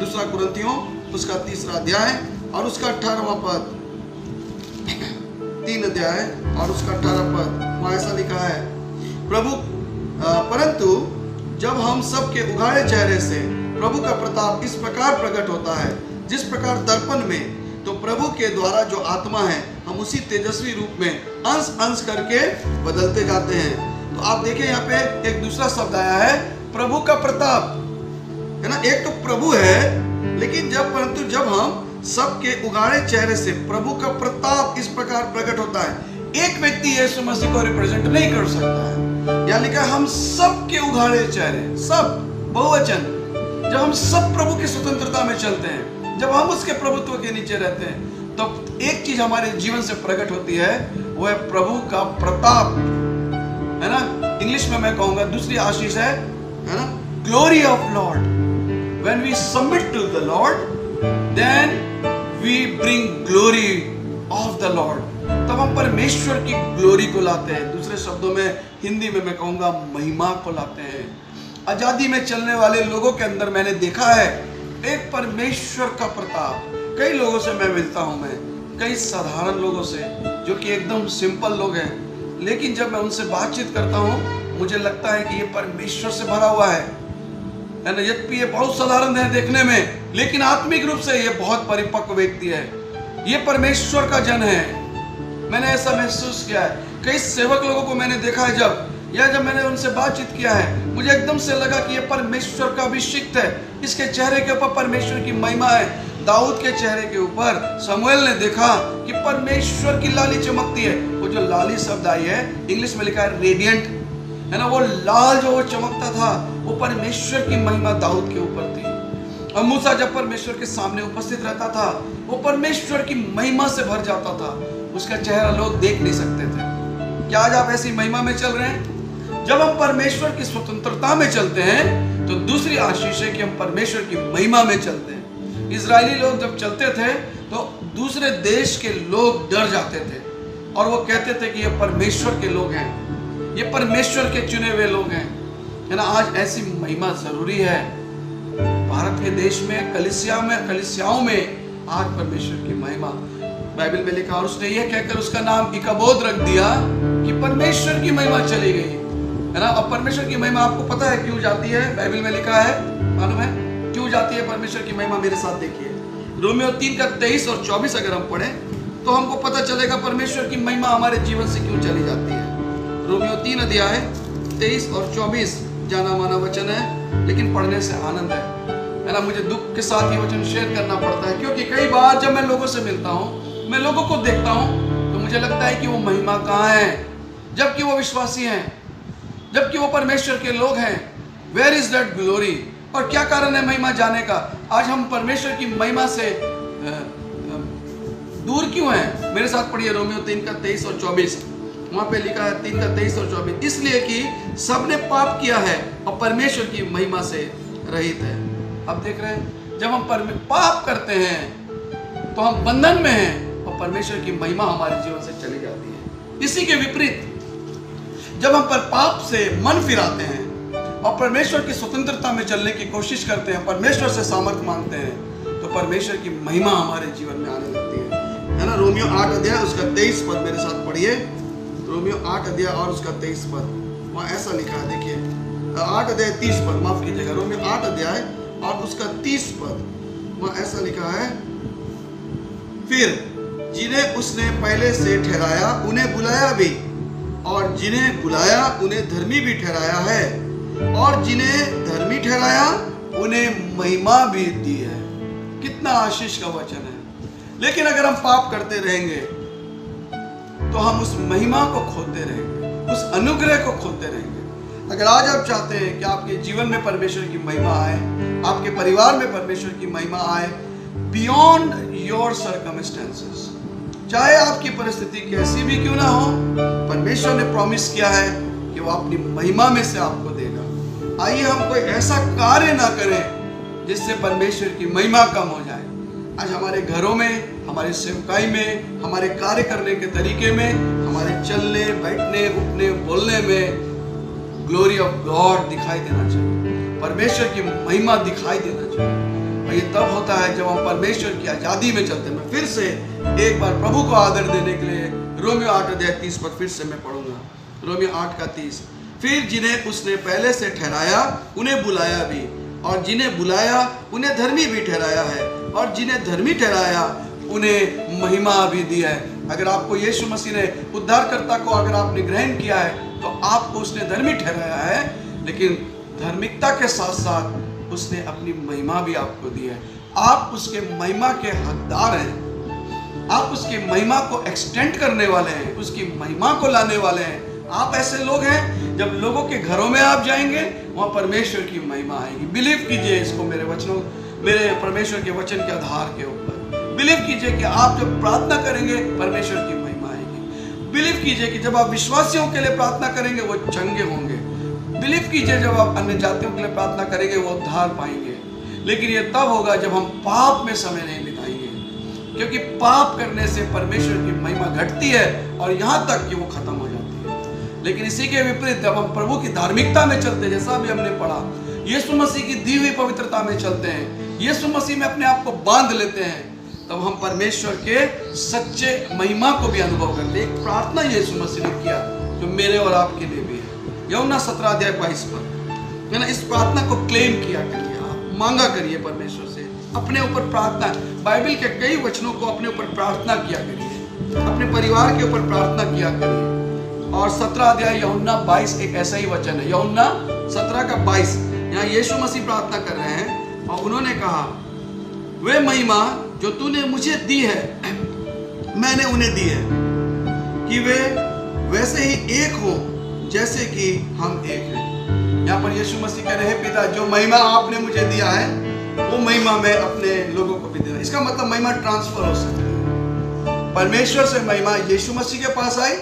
2 कुरिन्थियों उसका 3रा अध्याय और उसका 18वां पद, 3 अध्याय और उसका 18 पद, वहाँ ऐसा लिखा है, परंतु जब हम सब के उघाड़े चेहरे से प्रभु का प्रताप इस प्रकार प्रकट होता है, जिस प्रकार दर्पण में, तो प्रभु के द्वारा जो आत्मा है, हम उसी तेजस्वी रूप में अंश अंश करके बदलते जाते हैं। तो आप देखें यहाँ पे एक दूसरा शब्द आया है, प्रभु का प्रताप, है ना। एक तो प्रभु है, लेकिन परंतु जब हम सबके उगाड़े चेहरे से प्रभु का प्रताप इस प्रकार प्रकट होता है। एक व्यक्ति यीशु मसीह को रिप्रेजेंट नहीं कर सकता है। यहाँ लिखा है हम सबके उगाड़े चेहरे, सब बहुवचन, जब हम सब प्रभु की स्वतंत्रता में चलते हैं, जब हम उसके प्रभुत्व के नीचे रहते हैं, तो एक चीज हमारे जीवन से प्रकट होती है, वो है प्रभु का प्रताप, है ना। इंग्लिश में मैं कहूंगा दूसरी आशीष है ना, glory of Lord. When we submit to the Lord, then we bring glory of the Lord. तब हम परमेश्वर की ग्लोरी को लाते हैं। दूसरे शब्दों में हिंदी में मैं कहूंगा महिमा को लाते हैं। आजादी में चलने वाले लोगों के अंदर मैंने देखा है एक परमेश्वर का प्रताप। कई लोगों से मैं मिलता हूं, मैं कई साधारण लोगों से जो कि एकदम सिंपल लोग हैं, लेकिन जब मैं उनसे बातचीत करता हूं मुझे लगता है कि ये परमेश्वर से भरा हुआ है ना। यद्यपि ये बहुत साधारण है देखने में, लेकिन आत्मिक रूप से ये बहुत परिपक्व व्यक्ति है, ये परमेश्वर का जन है। मैंने ऐसा महसूस किया है। कई सेवक लोगों को मैंने देखा है, जब मैंने उनसे बातचीत किया है, मुझे एकदम से लगा कि ये परमेश्वर का अभिषिक्त है, इसके चेहरे के ऊपर परमेश्वर की महिमा है। दाऊद के चेहरे के ऊपर शमूएल ने देखा कि परमेश्वर की लाली चमकती है। वो जो लाली शब्द आई है, इंग्लिश में लिखा है रेडियंट, है ना। वो लाल जो वो चमकता था, वो परमेश्वर की महिमा दाऊद के ऊपर थी। और मूसा जब परमेश्वर के सामने उपस्थित रहता था, वो परमेश्वर की महिमा से भर जाता था, उसका चेहरा लोग देख नहीं सकते थे। क्या आज आप ऐसी महिमा में चल रहे हैं? जब हम परमेश्वर की स्वतंत्रता में चलते हैं, तो दूसरी आशीष है कि हम परमेश्वर की महिमा में चलते हैं। इजरायली लोग जब चलते थे, तो दूसरे देश के लोग डर जाते थे और वो कहते थे कि ये परमेश्वर के लोग हैं, ये परमेश्वर के चुने हुए लोग हैं, है ना। आज ऐसी महिमा जरूरी है। भारत के देश में कलीसियाओं में आज परमेश्वर की महिमा बाइबल में लिखा, और उसने ये कहकर उसका नाम इकाबोद रख दिया कि परमेश्वर की महिमा चली गई, है ना। और परमेश्वर की महिमा आपको पता है क्यों जाती है? बाइबल में लिखा है, मालूम है क्यों जाती है परमेश्वर की महिमा? मेरे साथ देखिए, रोमियो 3:23 और 24 अगर हम पढ़ें तो हमको पता चलेगा परमेश्वर की महिमा हमारे जीवन से क्यों चली जाती है। रोमियो 3 अध्याय 23 और 24 जाना माना वचन है, लेकिन पढ़ने से आनंद है ना। मुझे दुख के साथ ये वचन शेयर करना पड़ता है, क्योंकि कई बार जब मैं लोगों से मिलता हूँ, मैं लोगों को देखता हूँ, तो मुझे लगता है कि वो महिमा कहाँ है, जबकि वो विश्वासी हैं, जबकि वो परमेश्वर के लोग हैं। Where is that glory? और क्या कारण है महिमा जाने का? आज हम परमेश्वर की महिमा से दूर क्यों हैं? मेरे साथ पढ़िए रोमियो 3:23 और 24, वहां पे लिखा है 3:23 और 24, इसलिए कि सबने पाप किया है और परमेश्वर की महिमा से रहित है। अब देख रहे हैं, जब हम पाप करते हैं तो हम बंधन में हैं और परमेश्वर की महिमा हमारे जीवन से चली जाती है। इसी के विपरीत जब हम पर पाप से मन फिराते हैं और परमेश्वर की स्वतंत्रता में चलने की कोशिश करते हैं, परमेश्वर से सामर्थ्य मांगते हैं, तो परमेश्वर की महिमा हमारे जीवन में आने लगती है ना। रोमियो 8 अध्याय उसका 23 पद मेरे साथ पढ़िए। रोमियो 8 अध्याय और उसका 23 पद, वहाँ ऐसा लिखा है, देखिए 8 अध्याय 30 पद, माफ कीजिएगा, रोमियो 8 अध्याय और उसका 30 पद, वहाँ ऐसा लिखा है, फिर जिन्हें उसने पहले से ठहराया उन्हें बुलाया भी, और जिन्हें बुलाया उन्हें धर्मी भी ठहराया है, और जिन्हें धर्मी ठहराया उन्हें महिमा भी दी है। कितना आशीष का वचन है। लेकिन अगर हम पाप करते रहेंगे तो हम उस महिमा को खोते रहेंगे, उस अनुग्रह को खोते रहेंगे। अगर आज आप चाहते हैं कि आपके जीवन में परमेश्वर की महिमा आए, आपके परिवार में परमेश्वर की महिमा आए, बियॉन्ड योर सर्कमस्टेंसेस, चाहे आपकी परिस्थिति कैसी भी क्यों ना हो, परमेश्वर ने प्रॉमिस किया है कि वो अपनी महिमा में से आपको देगा। आइए हम कोई ऐसा कार्य ना करें जिससे परमेश्वर की महिमा कम हो जाए। आज हमारे घरों में, हमारी सेवकाई में, हमारे कार्य करने के तरीके में, हमारे चलने, बैठने, उठने, बोलने में ग्लोरी ऑफ गॉड दिखाई देना चाहिए, परमेश्वर की महिमा दिखाई देना चाहिए। और ये तब होता है जब हम परमेश्वर की आजादी में चलते हैं। मैं फिर से एक बार प्रभु को आदर देने के लिए रोमियो 8:30 पर फिर से मैं पढ़ूंगा। रोमियो 8:30। फिर जिन्हें उसने पहले से ठहराया उन्हें बुलाया भी, और जिन्हें बुलाया उन्हें धर्मी भी ठहराया है, और जिन्हें धर्मी ठहराया उन्हें महिमा भी दी है। अगर आपको यीशु मसीह ने उद्धारकर्ता को अगर आपने ग्रहण किया है तो आपको उसने धर्मी ठहराया है, लेकिन धार्मिकता के साथ साथ उसने अपनी महिमा भी आपको दी है। आप उसके महिमा के हकदार हैं। आप उसकी महिमा को एक्सटेंड करने वाले हैं, उसकी महिमा को लाने वाले हैं। आप ऐसे लोग हैं, जब लोगों के घरों में आप जाएंगे वहां परमेश्वर की महिमा आएगी। बिलीव कीजिए इसको मेरे परमेश्वर के वचन के आधार के ऊपर। बिलीव कीजिए कि आप जब प्रार्थना करेंगे परमेश्वर की महिमा आएगी। बिलीव कीजिए कि जब आप विश्वासियों के लिए प्रार्थना करेंगे वो चंगे होंगे। बिलीव कीजिए जब आप अन्य जातियों के लिए प्रार्थना करेंगे वो उद्धार पाएंगे। लेकिन ये तब होगा जब हम पाप में समय नहीं बिताएंगे, क्योंकि पाप करने से परमेश्वर की महिमा घटती है और यहाँ तक कि वो खत्म हो जाती है। लेकिन इसी के विपरीत जब हम प्रभु की धार्मिकता में चलते हैं, जैसा भी हमने पढ़ा, यीशु मसीह की दी हुई पवित्रता में चलते हैं, यीशु मसीह में अपने आप को बांध लेते हैं, तब हम परमेश्वर के सच्चे महिमा को भी अनुभव करते हैं। एक प्रार्थना यीशु मसीह ने किया जो मेरे और आपके लिए भी है। यूहन्ना 17:22 पर है ना, इस प्रार्थना को क्लेम किया करिए, आप मांगा करिए परमेश्वर से, अपने ऊपर प्रार्थना। बाइबल के कई वचनों को अपने ऊपर प्रार्थना किया करिए, अपने परिवार के ऊपर प्रार्थना किया करिए। और 17 यूहन्ना 22 एक ऐसा ही वचन है। यूहन्ना 17:22 यहाँ यीशु मसीह प्रार्थना कर रहे हैं और उन्होंने कहा, वे महिमा जो तूने मुझे दी है मैंने उन्हें दी है, कि वे वैसे ही एक हो जैसे कि हम एक हैं। यहाँ पर यीशु मसीह कह रहे हैं, पिता जो महिमा आपने मुझे दिया है वो महिमा मैं अपने लोगों को भी देना। इसका मतलब महिमा ट्रांसफर हो सकती है। परमेश्वर से महिमा यीशु मसीह के पास आई,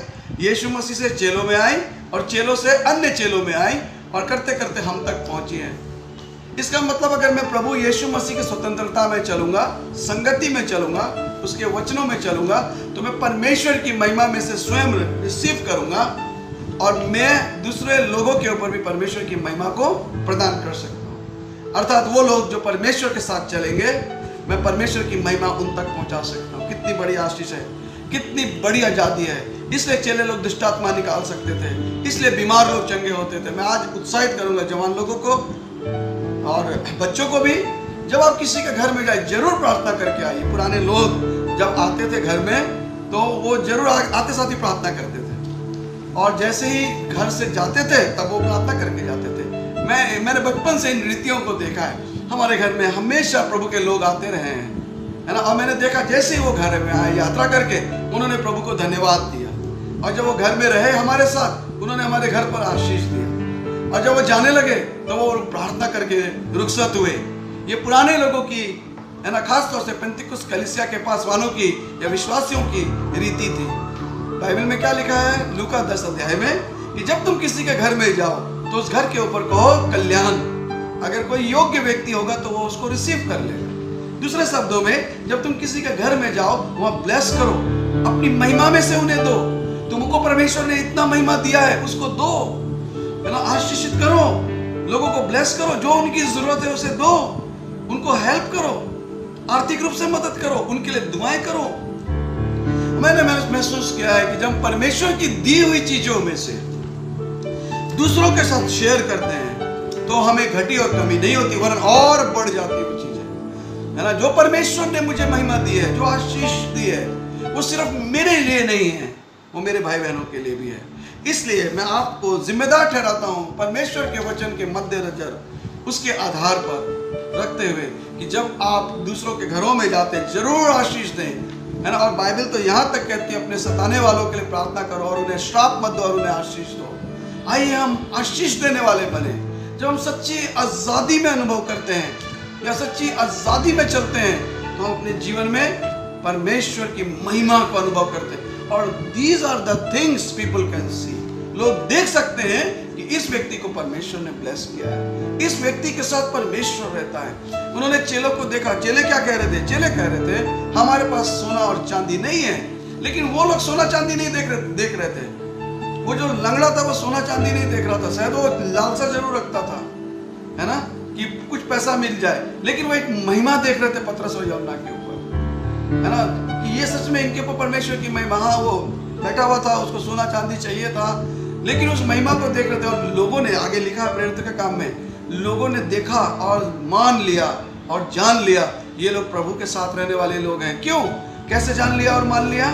यीशु मसीह से चेलों में आई, और चेलों से अन्य चेलों में आई, और करते करते हम तक पहुंची है। इसका मतलब अगर मैं प्रभु यीशु मसीह की स्वतंत्रता में चलूंगा, संगति में चलूंगा, उसके वचनों में चलूंगा, तो मैं परमेश्वर की महिमा में से स्वयं रिसीव करूंगा और मैं दूसरे लोगों के ऊपर भी परमेश्वर की महिमा को प्रदान कर सकता हूं। अर्थात वो लोग जो परमेश्वर के साथ चलेंगे, मैं परमेश्वर की महिमा उन तक पहुंचा सकता हूं। कितनी बड़ी आशीष है, कितनी बड़ी आजादी है। इसलिए चेले लोग दुष्ट आत्मा निकाल सकते थे, इसलिए बीमार लोग चंगे होते थे। मैं आज उत्साहित करूंगा जवान लोगों को और बच्चों को भी, जब आप किसी के घर में जाए जरूर प्रार्थना करके आइए। पुराने लोग जब आते थे घर में तो वो जरूर आते साथ ही प्रार्थना करते थे, और जैसे ही घर से जाते थे तब वो प्रार्थना करके जाते थे। मैंने बचपन से इन रीतियों को देखा है। हमारे घर में हमेशा प्रभु के लोग आते रहे हैं, है ना, और मैंने देखा जैसे ही वो घर में आए यात्रा करके उन्होंने प्रभु को धन्यवाद दिया, और जब वो घर में रहे हमारे साथ उन्होंने हमारे घर पर आशीष दिया, और जब वो जाने लगे तो वो प्रार्थना करके रुखसत हुए। ये पुराने लोगों की, है ना, खास तौर से पेंतिकुस्त कलीसिया के पास वालों की या विश्वासियों की रीति थी। बाइबल में क्या लिखा है लूका 10 अध्याय में, कि जब तुम किसी के घर में जाओ तो उस घर के ऊपर कहो कल्याण। अगर कोई योग्य व्यक्ति होगा तो वो उसको रिसीव कर लेगा। दूसरे शब्दों में, जब तुम किसी के घर में जाओ वहां ब्लेस करो, अपनी महिमा में से उन्हें दो। तुमको परमेश्वर ने इतना महिमा दिया है, उसको दो, है ना, आशीषित करो, लोगों को ब्लेस करो, जो उनकी जरूरत है उसे दो, उनको हेल्प करो, आर्थिक रूप से मदद करो, उनके लिए दुआएं करो। मैंने महसूस किया है कि जब परमेश्वर की दी हुई चीजों में से दूसरों के साथ शेयर करते हैं तो हमें घटी और कमी नहीं होती, वरन और बढ़ जाती है वो चीजें, है ना। जो परमेश्वर ने मुझे महिमा दी है, जो आशीष दी है, वो सिर्फ मेरे लिए नहीं है, वो मेरे भाई बहनों के लिए भी है। इसलिए मैं आपको जिम्मेदार ठहराता हूं परमेश्वर के वचन के मद्देनजर उसके आधार पर रखते हुए कि जब आप दूसरों के घरों में जाते हैं जरूर आशीष दें, है ना। और बाइबल तो यहाँ तक कहती है अपने सताने वालों के लिए प्रार्थना करो और उन्हें श्राप मत दो और उन्हें आशीष दो। आइए हम आशीष देने वाले बने। जब हम सच्ची आज़ादी में अनुभव करते हैं या सच्ची आज़ादी में चलते हैं तो हम अपने जीवन में परमेश्वर की महिमा को अनुभव करते हैं। और these are the things people can see, लोग देख सकते हैं कि इस व्यक्ति को परमेश्वर ने ब्लेस किया है, इस व्यक्ति के साथ परमेश्वर रहता है। उन्होंने चेलों को देखा। चेले क्या कह रहे थे? चेले कह रहे थे हमारे पास सोना और चांदी नहीं है। लेकिन वो लोग सोना चांदी नहीं देख रहे थे। वो जो लंगड़ा था वो सोना चांदी नहीं देख रहा था, शायद वो लालसा जरूर रखता था, है ना, कि कुछ पैसा मिल जाए। लेकिन वो एक महिमा देख रहे थे पतरस और यूहन्ना के ऊपर, है ना, कि ये सच में इनके ऊपर परमेश्वर की महिमा। हाँ, वो बैठा हुआ था, उसको सोना चांदी चाहिए था, लेकिन उस महिमा को देख रहे थे। और लोगों ने, आगे लिखा है प्रेरित के काम में, लोगों ने देखा और मान लिया और जान लिया ये लोग प्रभु के साथ रहने वाले लोग हैं। क्यों? कैसे जान लिया और मान लिया?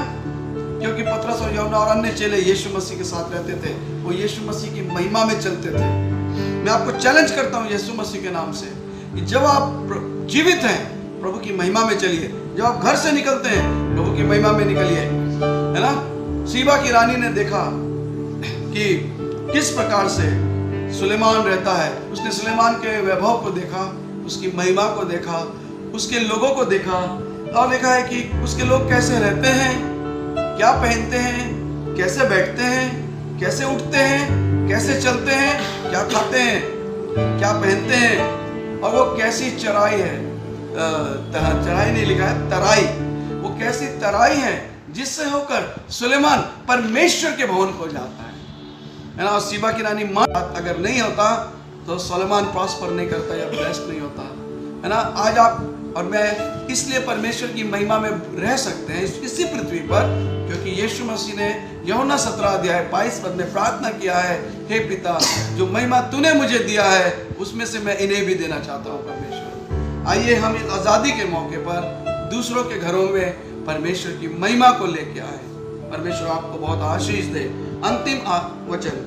क्योंकि पतरस और यूहन्ना और अन्य चेले यीशु मसीह के साथ रहते थे, वो यीशु मसीह की महिमा में चलते थे। मैं आपको चैलेंज करता हूं यीशु मसीह के नाम से कि जब आप जीवित हैं प्रभु की महिमा में चलिए, जब आप घर से निकलते हैं प्रभु की महिमा में निकलिए, है ना। सीबा की रानी ने देखा कि किस प्रकार से सुलेमान रहता है। उसने सुलेमान के वैभव को देखा, उसकी महिमा को देखा, उसके लोगों को देखा, और देखा है कि उसके लोग कैसे रहते हैं, क्या पहनते हैं, कैसे बैठते हैं, कैसे उठते हैं, कैसे चलते हैं, क्या खाते हैं, क्या पहनते हैं, और वो कैसी चराई है। चराई नहीं लिखा है, तराई। वो कैसी तराई है जिससे होकर सुलेमान परमेश्वर के भवन को जाता है ना। और सीबा की रानी मां अगर नहीं होता तो सुलेमान प्रॉस्पर नहीं करता या ब्लेस्ड नहीं होता, है ना। आज आप और मैं इसलिए परमेश्वर की महिमा में रह सकते हैं इसी पृथ्वी पर, क्योंकि यीशु मसीह ने यूहन्ना 17:22 में प्रार्थना किया है, हे पिता, जो महिमा तूने मुझे दिया है उसमें से मैं इन्हें भी देना चाहता हूँ परमेश्वर। आइए हम इस आज़ादी के मौके पर दूसरों के घरों में परमेश्वर की महिमा को लेके आए। परमेश्वर आपको बहुत आशीष दे। अंतिम वचन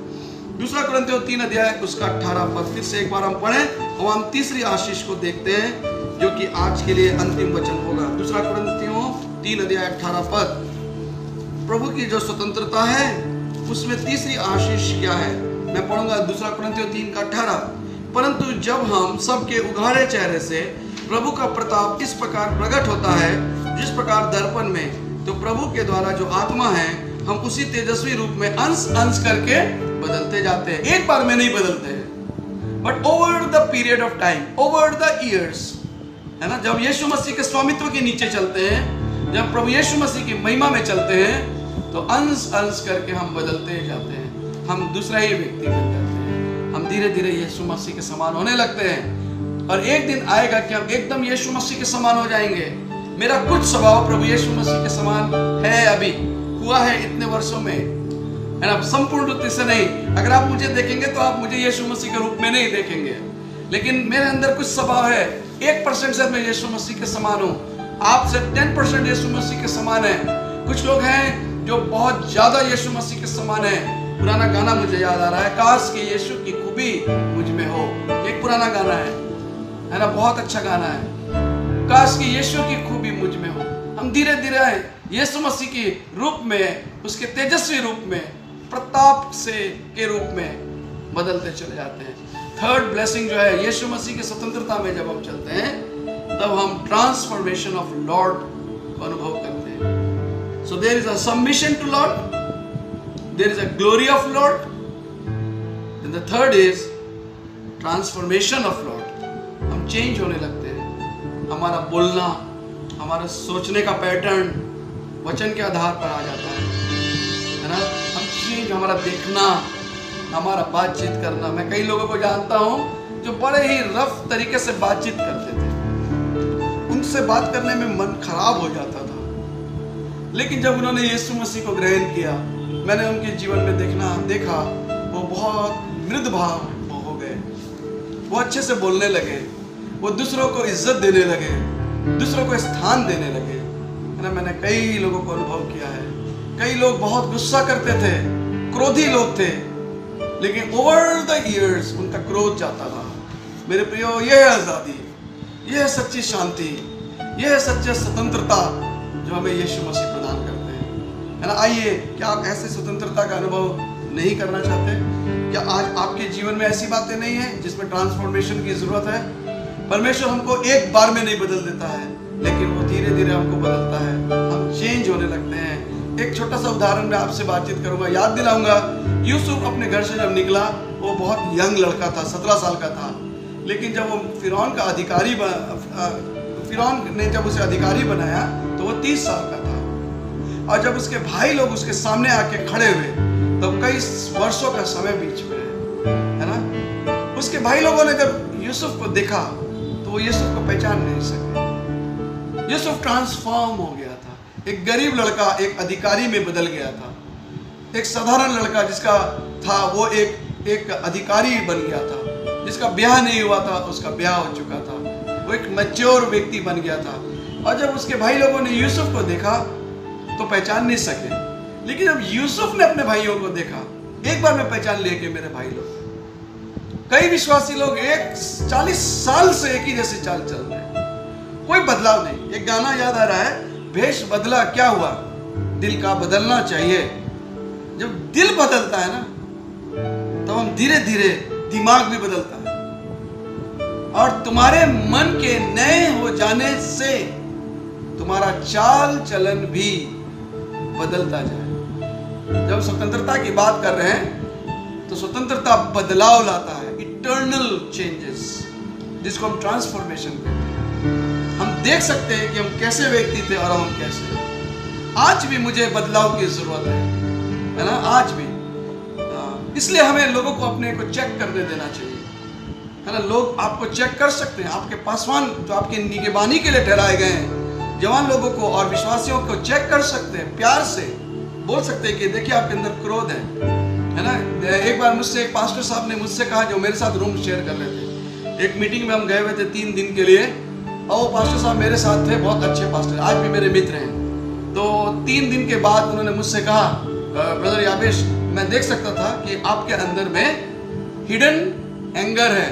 2 कुरिन्थियों 3 उसका 18 फिर से एक बार हम पढ़ें और हम तीसरी आशीष को देखते हैं जो कि आज के लिए अंतिम वचन होगा। 2 कुरिन्थियों 3:18 प्रभु की जो स्वतंत्रता है उसमें तीसरी आशीष क्या है, मैं पढ़ूंगा 2 कुरिन्थियों 3:18। परंतु जब हम सबके उघाड़े चेहरे से प्रभु का प्रताप इस प्रकार प्रकट होता है जिस प्रकार दर्पण में, तो प्रभु के द्वारा जो आत्मा है हम उसी तेजस्वी रूप में अंश अंश करके बदलते जाते हैं। एक बार में नहीं बदलते हैं, but over the period of time, over the years, है ना। जब यीशु मसीह के स्वामित्व के नीचे चलते हैं, जब प्रभु यीशु मसीह की महिमा में चलते हैं, तो अंश अंश करके हम बदलते जाते हैं। हम दूसरा ही व्यक्ति बन जाते हैं। हम धीरे धीरे यीशु मसीह के समान होने लगते हैं, और एक दिन आएगा कि हम एकदम यीशु मसीह के समान हो जाएंगे। मेरा कुछ स्वभाव प्रभु यीशु मसीह के समान है, अभी हुआ है इतने वर्षों में, है ना, संपूर्ण रूप से नहीं। अगर आप मुझे देखेंगे तो आप मुझे यीशु मसीह के रूप में नहीं देखेंगे, लेकिन मेरे अंदर कुछ स्वभाव है। 1% से मैं यीशु मसीह के समान हूँ, आपसे 10% यीशु मसीह के समान है। कुछ लोग हैं जो बहुत ज्यादा यीशु मसीह के समान है। पुराना गाना मुझे याद आ रहा है, काश कि यीशु की खूबी मुझ में हो। एक पुराना गाना है ना, बहुत अच्छा गाना है, काश कि यीशु की खूबी मुझ में हो। हम धीरे धीरे यीशु मसीह के रूप में, उसके तेजस्वी रूप में, प्रताप से के रूप में बदलते चले जाते हैं। थर्ड ब्लेसिंग जो है, यीशु मसीह की स्वतंत्रता में जब हम चलते हैं तब हम ट्रांसफॉर्मेशन ऑफ लॉर्ड को अनुभव करते हैं। So there is a submission to Lord, there is a glory of Lord, and the third is transformation of Lord. हम चेंज होने लगते हैं, हमारा बोलना, हमारा सोचने का पैटर्न वचन के आधार पर आ जाता है ना। हम चेंज, हमारा देखना, हमारा बातचीत करना। मैं कई लोगों को जानता हूँ जो बड़े ही रफ तरीके से बातचीत करते थे, उनसे बात करने में मन खराब हो जाता था, लेकिन जब उन्होंने यीशु मसीह को ग्रहण किया, मैंने उनके जीवन में देखा वो बहुत मृदु भाव हो गए, वो अच्छे से बोलने लगे, वो दूसरों को इज्जत देने लगे, दूसरों को स्थान देने लगे, है ना। मैंने कई लोगों को अनुभव किया है। कई लोग बहुत गुस्सा करते थे, क्रोधी लोग थे, लेकिन ओवर द इयर्स उनका क्रोध जाता था। मेरे प्रियो, यह है आज़ादी, यह है सच्ची शांति, यह है सच्ची स्वतंत्रता जो हमें यीशु मसीह प्रदान करते हैं, है ना। आइए, क्या आप ऐसे स्वतंत्रता का अनुभव नहीं करना चाहते? क्या आज आपके जीवन में ऐसी बातें नहीं है जिसमें ट्रांसफॉर्मेशन की जरूरत है? परमेश्वर हमको एक बार में नहीं बदल देता है, लेकिन वो धीरे धीरे हमको बदलता है, हम चेंज होने लगते हैं। एक छोटा सा उदाहरण मैं आपसे बातचीत करूंगा, याद दिलाऊंगा। यूसुफ अपने घर से जब निकला, वो वो बहुत यंग लड़का था, 17 साल का था। लेकिन जब वो फिरौन का अधिकारी फिरौन ने जब उसे अधिकारी बनाया तो वो 30 साल का था। और जब उसके भाई लोग उसके सामने आके खड़े हुए तो कई वर्षों का समय बीच में है ना। उसके भाई लोगों ने जब यूसुफ को देखा तो वो यूसुफ को पहचान नहीं सके। यूसुफ ट्रांसफॉर्म हो गया था। एक गरीब लड़का एक अधिकारी में बदल गया था। एक साधारण लड़का जिसका था वो एक अधिकारी बन गया था। जिसका ब्याह नहीं हुआ था उसका ब्याह हो चुका था। वो एक मैच्योर व्यक्ति बन गया था। और जब उसके भाई लोगों ने यूसुफ को देखा तो पहचान नहीं सके। लेकिन जब यूसुफ ने अपने भाइयों को देखा, एक बार में पहचान लिए कि मेरे भाई लोग। कई विश्वासी लोग 40 साल से एक ही जैसे चाल चल रहे हैं, कोई बदलाव नहीं। एक गाना याद आ रहा है, भेष बदला क्या हुआ, दिल का बदलना चाहिए। जब दिल बदलता है ना तो हम धीरे धीरे दिमाग भी बदलता है। और तुम्हारे मन के नए हो जाने से तुम्हारा चाल चलन भी बदलता जाए। जब स्वतंत्रता की बात कर रहे हैं तो स्वतंत्रता बदलाव लाता है, इटर्नल चेंजेस, जिसको हम ट्रांसफॉर्मेशन कहते हैं। हम देख सकते हैं कि हम कैसे व्यक्ति थे और हम कैसे। आज भी मुझे बदलाव की जरूरत है ना, आज भी। इसलिए हमें लोगों को अपने को चेक करने देना चाहिए, है ना। लोग आपको चेक कर सकते हैं। आपके पासवान जो आपके निगरानी के लिए ठहराए गए हैं, जवान लोगों को और विश्वासियों को चेक कर सकते हैं, प्यार से बोल सकते हैं कि देखिए आपके अंदर क्रोध है ना। एक बार मुझसे एक पास्टर साहब ने मुझसे कहा, जो मेरे साथ रूम शेयर कर रहे थे, एक मीटिंग में हम गए हुए थे 3 दिन के लिए, और वो पास्टर साहब मेरे साथ थे, बहुत अच्छे पास्टर, आज भी मेरे मित्र हैं। तो 3 दिन के बाद उन्होंने मुझसे कहा, ब्रदर याबेश, मैं देख सकता था कि आपके अंदर में हिडन एंगर है।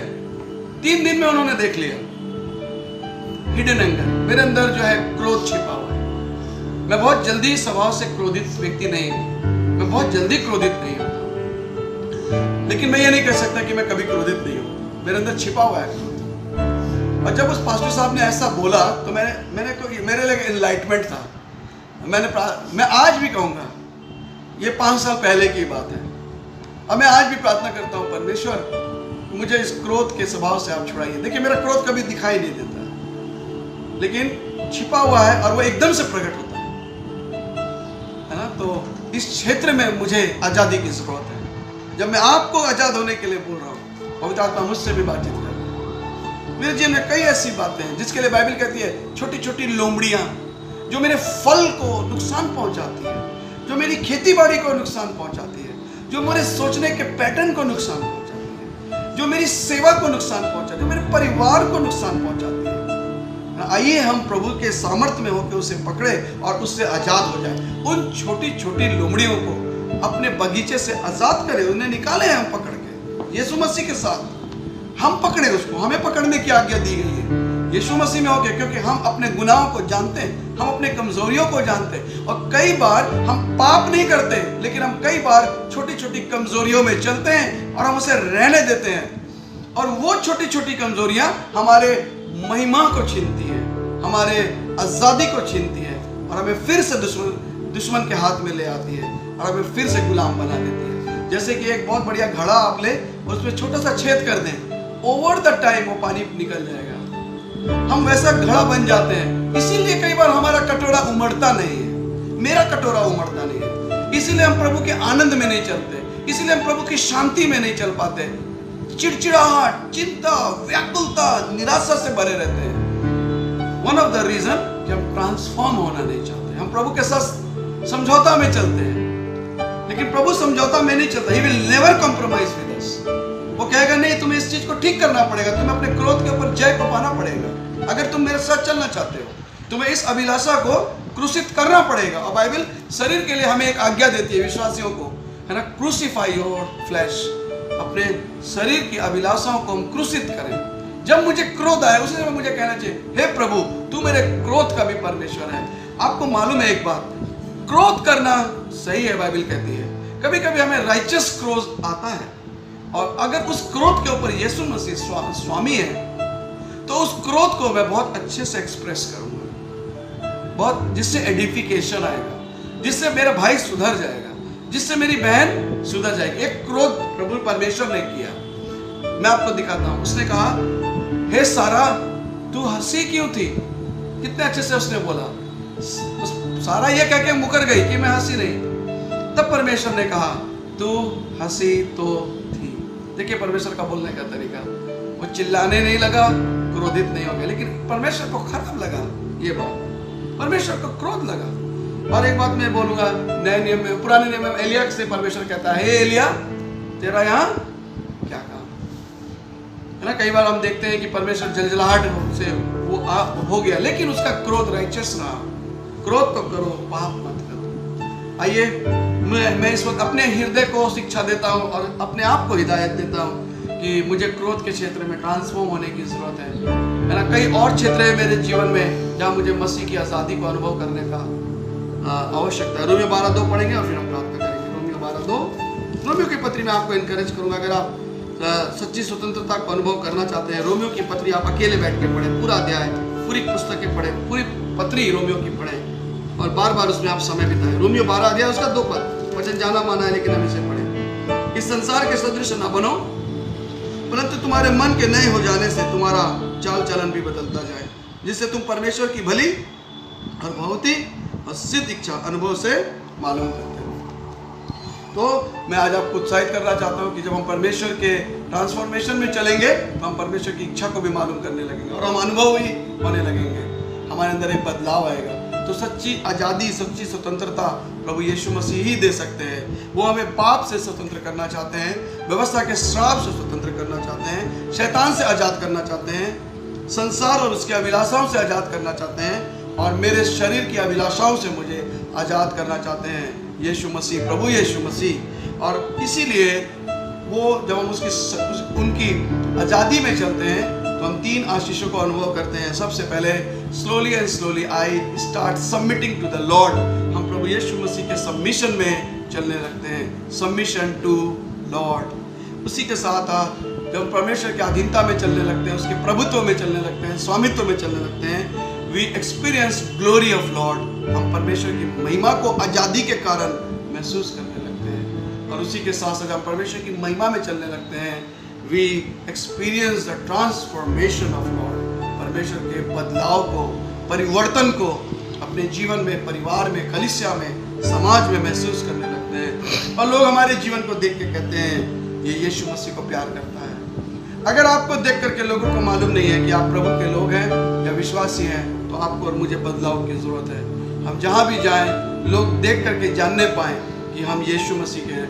3 दिन में उन्होंने देख लिया हिडन एंगर। मेरे अंदर जो है क्रोध छिपा हुआ है। मैं बहुत जल्दी स्वभाव से क्रोधित व्यक्ति नहीं हूं, मैं बहुत जल्दी क्रोधित नहीं होता। लेकिन मैं ये नहीं कह सकता कि मैं कभी क्रोधित नहीं हूं, मेरे अंदर छिपा हुआ है क्रोध। और जब उस पास्टर साहब ने ऐसा बोला तो मेरे लिए एनलाइटमेंट था। मैं आज भी कहूंगा, ये 5 साल पहले की बात है, और मैं आज भी प्रार्थना करता हूं, परमेश्वर मुझे इस क्रोध के स्वभाव से आप छुड़ाइए। देखिए मेरा क्रोध कभी दिखाई नहीं देता, लेकिन छिपा हुआ है और वो एकदम से प्रकट होता है ना। तो इस क्षेत्र में मुझे आजादी की जरूरत है। जब मैं आपको आजाद होने के लिए बोल रहा हूँ, पवित्र आत्मा मुझसे भी बातचीत कर रहा है। मेरे जीवन में कई ऐसी बातें हैं जिसके लिए बाइबल कहती है छोटी छोटी लोमड़ियां जो मेरे फल को नुकसान पहुंचाती है, जो मेरी खेती बाड़ी को नुकसान पहुंचाती है, जो मेरे सोचने के पैटर्न को नुकसान पहुंचाती है, जो मेरी सेवा को नुकसान पहुंचाती है, जो मेरे परिवार को नुकसान पहुंचाती है। आइए हम प्रभु के सामर्थ्य में होकर उसे पकड़े और उससे आजाद हो जाए। उन छोटी छोटी लोमड़ियों को अपने बगीचे से आजाद करें, उन्हें निकाले हम पकड़ के यीशु मसीह के साथ। हम पकड़े उसको, हमें पकड़ने की आज्ञा दी गई है यीशु मसीह में होकर, क्योंकि हम अपने गुनाहों को जानते हैं, हम अपने कमजोरियों को जानते हैं। और कई बार हम पाप नहीं करते, लेकिन हम कई बार छोटी छोटी कमजोरियों में चलते हैं और हम उसे रहने देते हैं। और वो छोटी छोटी कमजोरियां हमारे महिमा को छीनती है, हमारे आजादी को छीनती है, और हमें फिर से दुश्मन के हाथ में ले आती है और हमें फिर से गुलाम बना देती है। जैसे कि एक बहुत बढ़िया घड़ा आप ले, उसमें छोटा सा छेद कर दें, ओवर द टाइम वो पानी निकल जाएगा। हम वैसा घड़ा बन जाते हैं। इसीलिए कई बार हमारा कटोरा उमड़ता नहीं है, मेरा कटोरा उमड़ता नहीं है। इसीलिए हम प्रभु के आनंद में नहीं चलते, इसीलिए हम प्रभु की शांति में नहीं चल पाते। चिड़चिड़ाहट, चिंता, व्याकुलता, निराशा से भरे रहते हैं। वन ऑफ द रीजन कि हम ट्रांसफॉर्म होना नहीं चाहते। हम प्रभु के साथ समझौता में चलते हैं, लेकिन प्रभु समझौता में नहीं चलता। He will never compromise with us। वो कहेगा नहीं, तुम्हें इस चीज को ठीक करना पड़ेगा, तुम्हें अपने क्रोध के ऊपर जय को पाना पड़ेगा। अगर तुम मेरे साथ चलना चाहते हो, तुम्हें इस अभिलाषा को क्रूसित करना पड़ेगा। और बाइबल शरीर के लिए हमें एक आज्ञा देती है विश्वासियों को, है ना, क्रूसिफाई योर फ्लैश। अपने शरीर की अभिलाषाओं को हम क्रूसित करें। जब मुझे क्रोध आए उसी समय मुझे कहना चाहिए, हे प्रभु तू मेरे क्रोध का भी परमेश्वर है। आपको मालूम है एक बात, क्रोध करना सही है, बाइबल कहती है। कभी कभी हमें राइचस क्रोध आता है, और अगर उस क्रोध के ऊपर यीशु मसीह स्वामी है, तो उस क्रोध को मैं बहुत अच्छे से एक्सप्रेस करूंगा, बहुत, जिससे एडिफिकेशन आएगा, जिससे मेरा भाई सुधर जाएगा, जिससे मेरी बहन सुधर जाएगी। एक क्रोध प्रभु परमेश्वर ने किया। मैं आपको दिखाता हूं। उसने कहा, हे सारा तू हंसी क्यों थी? कितने अच्छे से उसने बोला। सारा ये कह के मुकर गई कि मैं हंसी नहीं। तब परमेश्वर ने कहा, तू हंसी तो थी। देखिए परमेश्वर का बोलने का तरीका, वो चिल्लाने नहीं लगा, क्रोधित नहीं हो गया, लेकिन परमेश्वर को खराब लगा ये बात, परमेश्वर को क्रोध लगा। और एक बात मैं बोलूंगा, नए नियम में, पुराने नियम में एलिया से परमेश्वर कहता है, हे एलिया तेरा यहाँ क्या काम है ना। कई बार हम देखते हैं कि परमेश्वर जलजलाहट से वो हो गया, लेकिन उसका क्रोध राइचस रहा। क्रोध तो करो, पाप मत करो। आइए मैं इस वक्त अपने हृदय को शिक्षा देता हूँ और अपने आप को हिदायत देता हूँ कि मुझे क्रोध के क्षेत्र में ट्रांसफॉर्म होने की जरूरत है ना। कई और क्षेत्र है मेरे जीवन में जहाँ मुझे मसीह की आज़ादी को अनुभव करने का आवश्यकता है। रोमियो 12:2 पढ़ेंगे और फिर हम प्रार्थना करेंगे। रोमियो 12:2, रोमियो की पत्री में आपको इनकरेज करूंगा, अगर आप सच्ची स्वतंत्रता को अनुभव करना चाहते हैं, रोमियो की पत्री आप अकेले बैठ के पढ़ें, पूरा अध्याय, पूरी पुस्तकें पढ़ें, पूरी पत्री रोमियो की पढ़ें और बार बार उसमें आप समय बिताएं। रोमियो 12 अध्याय उसका 2 पद, वचन जाना माना है लेकिन हम इसे पढ़ें। इस संसार के सदृश न बनो, परंतु तुम्हारे मन के नए हो जाने से तुम्हारा चाल चलन भी बदलता जाए, जिससे तुम परमेश्वर की भली और बहुत ही और सिद्ध इच्छा अनुभव से मालूम करते हो। तो मैं आज आपको उत्साहित करना चाहता हूँ कि जब हम परमेश्वर के ट्रांसफॉर्मेशन में चलेंगे तो हम परमेश्वर की इच्छा को भी मालूम करने लगेंगे और हम अनुभवी होने लगेंगे, हमारे अंदर एक बदलाव आएगा। तो सच्ची आज़ादी, सच्ची स्वतंत्रता प्रभु यीशु मसीह ही दे सकते हैं। वो हमें पाप से स्वतंत्र करना चाहते हैं, व्यवस्था के श्राप से स्वतंत्र करना चाहते हैं, शैतान से आज़ाद करना चाहते हैं, संसार और उसके अभिलाषाओं से आज़ाद करना चाहते हैं और मेरे शरीर की अभिलाषाओं से मुझे आज़ाद करना चाहते हैं यीशु मसीह, प्रभु यीशु मसीह। और इसीलिए वो जब हम उनकी आज़ादी में चलते हैं तो हम 3 आशीषों को अनुभव करते हैं। सबसे पहले slowly and slowly I start submitting to the Lord. हम प्रभु यीशु मसीह के सबमिशन में चलने लगते हैं, सबमिशन टू लॉर्ड। उसी के साथ जब हम परमेश्वर की अधीनता में चलने लगते हैं, उसके प्रभुत्व में चलने लगते हैं, स्वामित्व में चलने लगते हैं, we experience glory of Lord. हम परमेश्वर की महिमा को आज़ादी के कारण महसूस करने लगते हैं। और उसी के साथ साथ हम परमेश्वर की महिमा में चलने लगते हैं, we experience the transformation of Lord. परमेश्वर के बदलाव को, परिवर्तन को अपने जीवन में, परिवार में, कलीसिया में, समाज में महसूस करने लगते हैं और लोग हमारे जीवन को देख के कहते हैं ये यीशु मसीह को प्यार करता है। अगर आपको देख करके लोगों को मालूम नहीं है कि आप प्रभु के लोग हैं या विश्वासी हैं, तो आपको और मुझे बदलाव की जरूरत है। हम जहाँ भी जाएं, लोग देख करके जानने पाएं कि हम यीशु मसीह के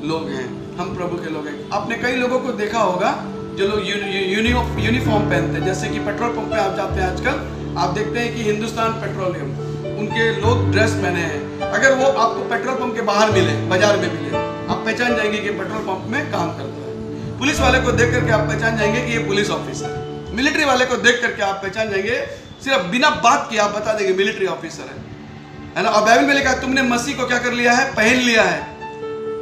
लोग हैं, हम प्रभु के लोग हैं। आपने कई लोगों को देखा होगा जो लोग यूनिफॉर्म पहनते हैं, जैसे कि पेट्रोल पंप पे आप जाते हैं आजकल, आप देखते हैं कि हिंदुस्तान पेट्रोलियम, उनके लोग ड्रेस पहने हैं। अगर वो आपको पेट्रोल पंप के बाहर मिले, बाजार में मिले, आप पहचान जाएंगे कि पेट्रोल पंप में काम करता है। पुलिस वाले को देख करके आप पहचान जाएंगे कि ये पुलिस ऑफिसर है। मिलिट्री वाले को देख करके आप पहचान जाएंगे, सिर्फ बिना बात किए आप बता देंगे मिलिट्री ऑफिसर है ना। और बाइबल में लिखा है तुमने मसीह को क्या कर लिया है, पहन लिया है।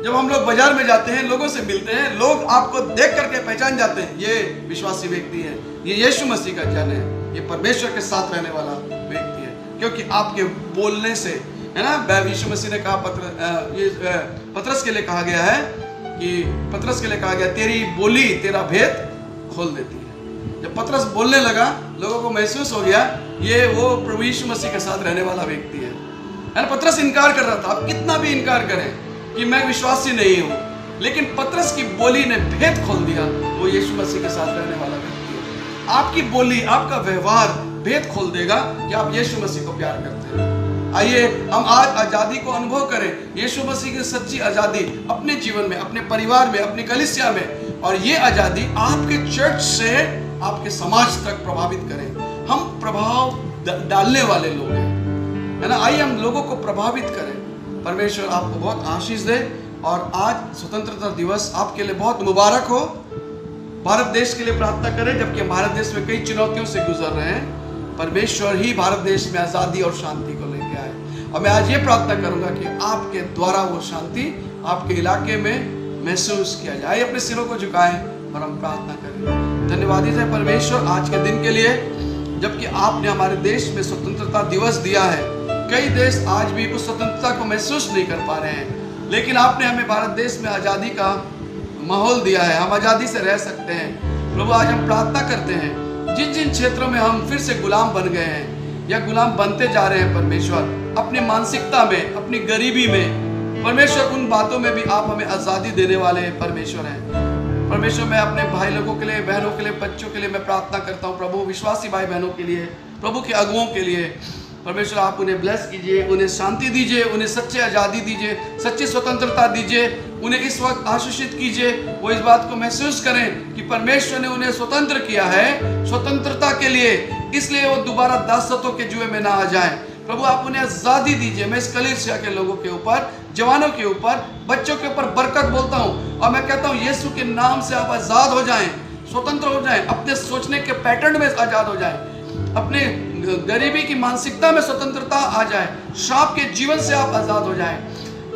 जब हम लोग बाजार में जाते हैं, लोगों से मिलते हैं, लोग आपको देख करके पहचान जाते हैं ये विश्वासी व्यक्ति है, ये यीशु मसीह का जन है, ये परमेश्वर के साथ रहने वाला व्यक्ति है, क्योंकि आपके बोलने से, है ना। यीशु मसीह ने कहा पतरस के लिए कहा गया है कि पतरस के लिए कहा गया तेरी बोली तेरा भेद खोल देती है। जब पतरस बोलने लगा, लोगों को महसूस हो गया ये वो प्रभु यीशु मसीह के साथ रहने वाला व्यक्ति है ना। पतरस इनकार कर रहा था, आप कितना भी इनकार करें कि मैं विश्वासी नहीं हूँ, लेकिन पतरस की बोली ने भेद खोल दिया, वो यीशु मसीह के साथ रहने वाला व्यक्ति है। आपकी बोली, आपका व्यवहार भेद खोल देगा कि आप यीशु मसीह को प्यार करते हैं। आइए हम आज आज़ादी को अनुभव करें, यीशु मसीह की सच्ची आज़ादी अपने जीवन में, अपने परिवार में, अपनी कलीसिया में, और ये आज़ादी आपके चर्च से आपके समाज तक प्रभावित करें। हम प्रभाव डालने वाले लोग हैं, है ना। आइए हम लोगों को प्रभावित करें। परमेश्वर आपको बहुत आशीष दे और आज स्वतंत्रता दिवस आपके लिए बहुत मुबारक हो। भारत देश के लिए प्रार्थना करें, जबकि हम भारत देश में कई चुनौतियों से गुजर रहे हैं। परमेश्वर ही भारत देश में आज़ादी और शांति को लेके आए, और मैं आज ये प्रार्थना करूंगा कि आपके द्वारा वो शांति आपके इलाके में महसूस किया जाए। अपने सिरों को झुकाएं और हम प्रार्थना करें। धन्यवादित है परमेश्वर आज के दिन के लिए, जबकि आपने हमारे देश में स्वतंत्रता दिवस दिया है। कई देश आज भी उस स्वतंत्रता को महसूस नहीं कर पा रहे हैं। लेकिन आपने हमें भारत देश में आज़ादी का माहौल दिया है, हम आज़ादी से रह सकते हैं। प्रभु आज हम प्रार्थना करते हैं जिन जिन क्षेत्रों में हम फिर से गुलाम बन गए हैं या गुलाम बनते जा रहे हैं परमेश्वर, अपनी मानसिकता में, अपनी गरीबी में, परमेश्वर उन बातों में भी आप हमें आज़ादी देने वाले परमेश्वर हैं। परमेश्वर मैं अपने भाई लोगों के लिए, बहनों के लिए, बच्चों के लिए मैं प्रार्थना करता हूँ प्रभु, विश्वासी भाई बहनों के लिए, प्रभु के अगुओं के लिए परमेश्वर आप उन्हें ब्लेस कीजिए, उन्हें शांति दीजिए, उन्हें सच्ची आज़ादी दीजिए, सच्ची स्वतंत्रता दीजिए, उन्हें इस वक्त आशीषित कीजिए। वो इस बात को महसूस करें कि परमेश्वर ने उन्हें स्वतंत्र किया है स्वतंत्रता के लिए, इसलिए वो दोबारा दासत्वों के जुए में ना आ जाएं। प्रभु आप उन्हें आज़ादी दीजिए। मैं इस कलीसिया के लोगों के ऊपर, जवानों के ऊपर, बच्चों के ऊपर बरकत बोलता हूँ और मैं कहता हूँ यीशु के नाम से आप आज़ाद हो जाएं, स्वतंत्र हो जाएं, अपने सोचने के पैटर्न में आज़ाद हो जाएं, अपने गरीबी की मानसिकता में स्वतंत्रता आ जाए, श्राप के जीवन से आप आज़ाद हो जाएं,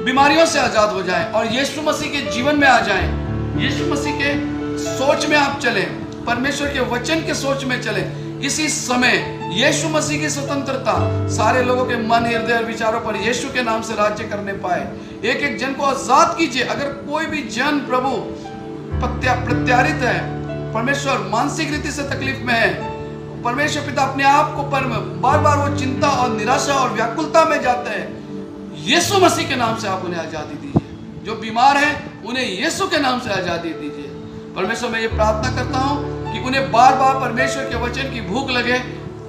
बीमारियों से आज़ाद हो जाएं और यीशु मसीह के जीवन में आ जाएं। यीशु मसीह के सोच में आप चलें, परमेश्वर के वचन के सोच में चलें। इसी समय यीशु मसीह की स्वतंत्रता सारे लोगों के मन, हृदय और विचारों पर यीशु के नाम से राज्य करने पाए। एक एक जन को आजाद कीजिए। अगर कोई भी जन प्रभु प्रत्यारित है, परमेश्वर मानसिक रीति से तकलीफ में है, परमेश्वर पिता अपने आप को पर बार बार वो चिंता और निराशा और व्याकुलता में जाते हैं, यीशु मसीह के नाम से आप उन्हें आजादी दीजिए। जो बीमार हैं उन्हें यीशु के नाम से आजादी दीजिए। परमेश्वर मैं ये प्रार्थना करता हूँ कि उन्हें बार बार परमेश्वर के वचन की भूख लगे,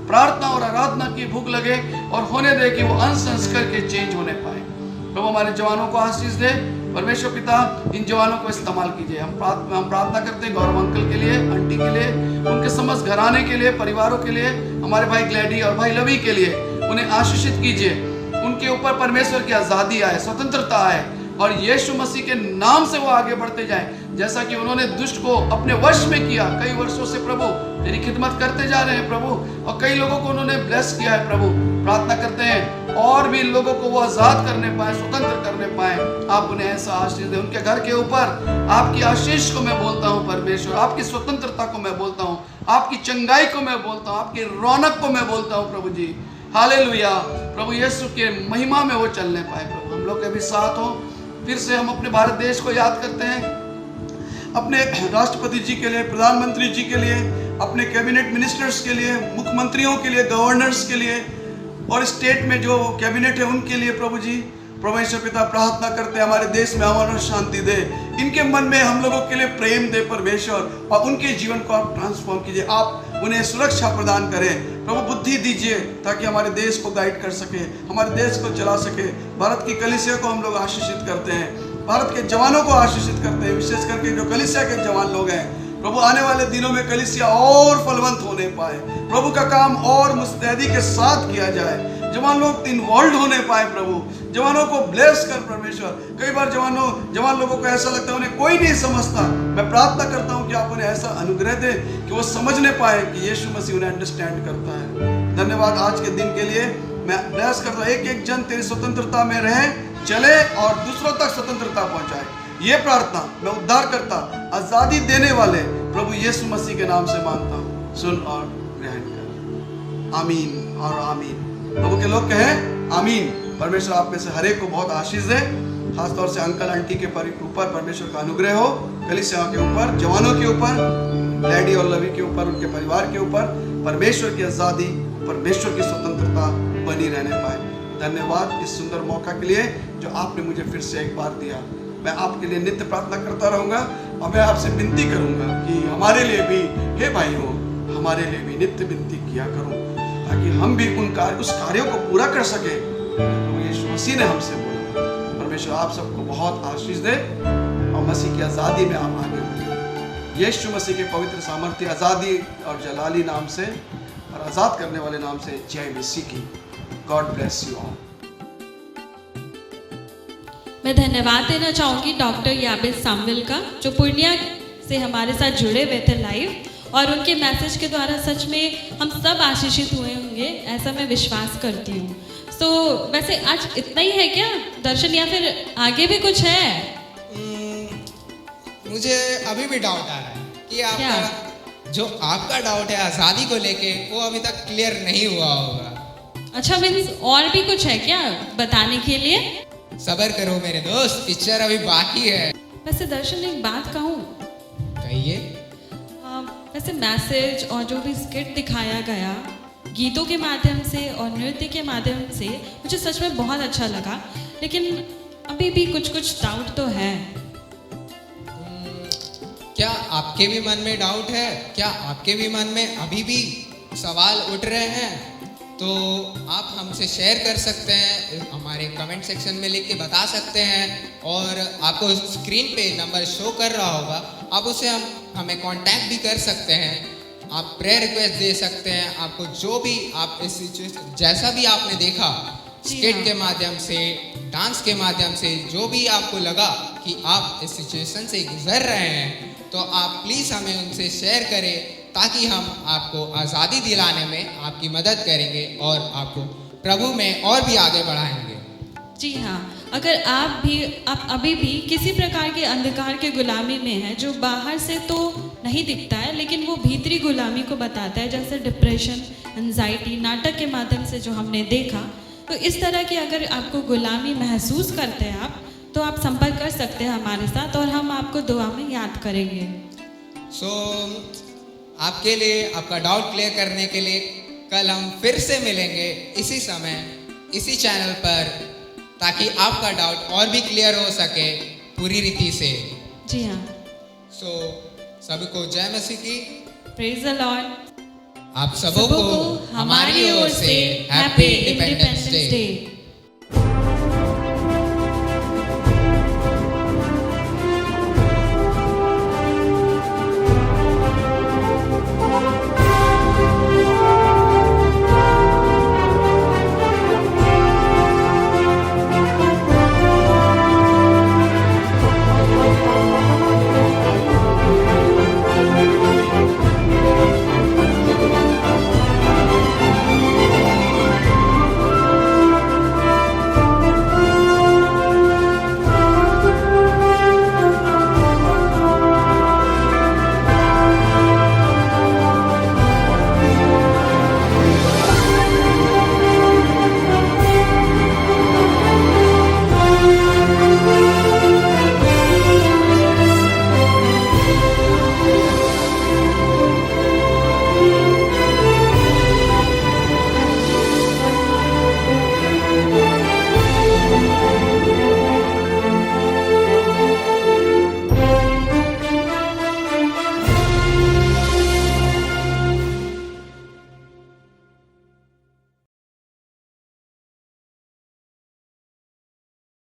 प्रार्थना और आराधना की भूख लगे और होने दे कि वो अंश अंश करके चेंज होने पाए। प्रभु हमारे जवानों को आशीष दे। परमेश्वर पिता इन जवानों को इस्तेमाल कीजिए। हम प्रार्थना करते हैं गौरव अंकल के लिए, आंटी के लिए, उनके समस्त घराने के लिए, परिवारों के लिए, हमारे भाई ग्लैडी और भाई लवी के लिए। उन्हें आशीषित कीजिए। उनके ऊपर परमेश्वर की आज़ादी आए, स्वतंत्रता आए और यीशु मसीह के नाम से वो आगे बढ़ते जाएं, जैसा कि उन्होंने दुष्ट को अपने वश में किया। कई वर्षों से प्रभु तेरी खिदमत करते जा रहे हैं प्रभु, और कई लोगों को उन्होंने ब्लेस किया है प्रभु। प्रार्थना करते हैं और भी लोगों को वो आज़ाद करने पाए, स्वतंत्र करने पाए। आप उन्हें ऐसा आशीष दें। उनके घर के ऊपर आपकी आशीष को मैं बोलता हूँ परमेश्वर, आपकी स्वतंत्रता को मैं बोलता हूँ, आपकी चंगाई को मैं बोलता हूँ, आपकी रौनक को मैं बोलता हूँ प्रभु जी। हालेलुया। प्रभु यीशु के महिमा में वो चलने पाए प्रभु। हम लोग के भी साथ हो। फिर से हम अपने भारत देश को याद करते हैं, अपने राष्ट्रपति जी के लिए, प्रधानमंत्री जी के लिए, अपने कैबिनेट मिनिस्टर्स के लिए, मुख्यमंत्रियों के लिए, गवर्नर्स के लिए और स्टेट में जो कैबिनेट है उनके लिए प्रभु जी। परमेश्वर पिता प्रार्थना करते हैं हमारे देश में अमन और शांति दे, इनके मन में हम लोगों के लिए प्रेम दे परमेश्वर, और उनके जीवन को आप ट्रांसफॉर्म कीजिए। आप उन्हें सुरक्षा प्रदान करें प्रभु, बुद्धि दीजिए ताकि हमारे देश को गाइड कर सके, हमारे देश को चला सके। भारत की कलीसिया को हम लोग आशीषित करते हैं, भारत के जवानों को आशीषित करते हैं, विशेष करके जो कलीसिया के जवान लोग हैं प्रभु। आने वाले दिनों में कलीसिया और फलवंत होने पाए, प्रभु का काम और मुस्तैदी के साथ किया जाए, जवान लोग इन्वॉल्व होने पाए प्रभु, जवानों को ब्लेस कर परमेश्वर। कई बार जवान लोगों को ऐसा लगता है उन्हें कोई नहीं समझता। मैं प्रार्थना करता हूँ कि आप उन्हें ऐसा अनुग्रह दें कि वो समझने पाए कि यीशु मसीह उन्हें अंडरस्टैंड करता है। धन्यवाद आज के दिन के लिए। मैं ब्लेस करता हूँ एक एक जन तेरी स्वतंत्रता में रहे, चले और दूसरों तक स्वतंत्रता पहुँचाए। ये प्रार्थना मैं उद्धार करता, आजादी देने वाले प्रभु यीशु मसीह के नाम से मांगता हूँ। सुन और ग्रहण कर। आमीन और आमीन। प्रभु के लोग कहें आमीन। परमेश्वर आप में से हर एक को बहुत आशीष दे, खासतौर से अंकल आंटी के ऊपर परमेश्वर का अनुग्रह हो, कलीसिया के ऊपर, जवानों के ऊपर, लैडी और लवी के ऊपर, उनके परिवार के ऊपर परमेश्वर की आज़ादी, परमेश्वर की स्वतंत्रता बनी रहने पाए। धन्यवाद इस सुंदर मौका के लिए जो आपने मुझे फिर से एक बार दिया। मैं आपके लिए नित्य प्रार्थना करता रहूँगा और मैं आपसे विनती करूँगा कि हमारे लिए भी, हे भाई हो, हमारे लिए भी नित्य विनती किया करो ताकि हम भी उस कार्यों को पूरा कर सके तो यीशु मसीह ने हमसे बोला। परमेश्वर आप सबको बहुत आशीष दे और मसीह की आज़ादी में आप आगे बढ़े। यीशु मसीह के पवित्र सामर्थ्य आज़ादी और जलाली नाम से और आज़ाद करने वाले नाम से जय मसीह की। God bless you all. मैं धन्यवाद देना चाहूँगी डॉक्टर याबेस सामुएल का, जो पूर्णिया से हमारे साथ जुड़े हुए थे लाइव, और उनके मैसेज के द्वारा सच में हम सब आशीषित हुए होंगे ऐसा मैं विश्वास करती हूँ। तो वैसे आज इतना ही है क्या दर्शन, या फिर आगे भी कुछ है? मुझे अभी भी डाउट आ रहा है कि आपका जो आपका डाउट है आज़ादी को लेके वो अभी तक क्लियर नहीं हुआ होगा। अच्छा मीन्स और भी कुछ है क्या बताने के लिए? सब्र करो मेरे दोस्त, पिक्चर अभी बाकी है। वैसे दर्शन एक बात कहूँ, कहिए। वैसे मैसेज और जो भी स्किट दिखाया गया गीतों के माध्यम से और नृत्य के माध्यम से मुझे सच में बहुत अच्छा लगा, लेकिन अभी भी कुछ कुछ डाउट तो है। क्या आपके भी मन में डाउट है? क्या आपके भी मन में अभी भी सवाल उठ रहे हैं? तो आप हमसे शेयर कर सकते हैं, हमारे कमेंट सेक्शन में लिख के बता सकते हैं, और आपको स्क्रीन पे नंबर शो कर रहा होगा, आप उसे हमें कांटेक्ट भी कर सकते हैं। आप प्रेयर रिक्वेस्ट दे सकते हैं। आपको जो भी आप इस सिचुएशन, जैसा भी आपने देखा स्किट के माध्यम से, डांस के माध्यम से, जो भी आपको लगा कि आप इस सिचुएशन से गुजर रहे हैं, तो आप प्लीज़ हमें उनसे शेयर करें, ताकि हम आपको आज़ादी दिलाने में आपकी मदद करेंगे और आपको प्रभु में और भी आगे बढ़ाएंगे। जी हाँ, अगर आप अभी भी किसी प्रकार के अंधकार के गुलामी में हैं, जो बाहर से तो नहीं दिखता है लेकिन वो भीतरी गुलामी को बताता है, जैसे डिप्रेशन, एंजाइटी, नाटक के माध्यम से जो हमने देखा, तो इस तरह की अगर आपको गुलामी महसूस करते हैं आप, तो आप संपर्क कर सकते हैं हमारे साथ और हम आपको दुआ में याद करेंगे। आपके लिए, आपका डाउट क्लियर करने के लिए कल हम फिर से मिलेंगे इसी समय, इसी चैनल पर, ताकि आपका डाउट और भी क्लियर हो सके पूरी रीति से। जी हाँ। सभी को जय मसीह की। Praise the Lord. आप सबों को हमारी ओर से हैप्पी इंडिपेंडेंस डे।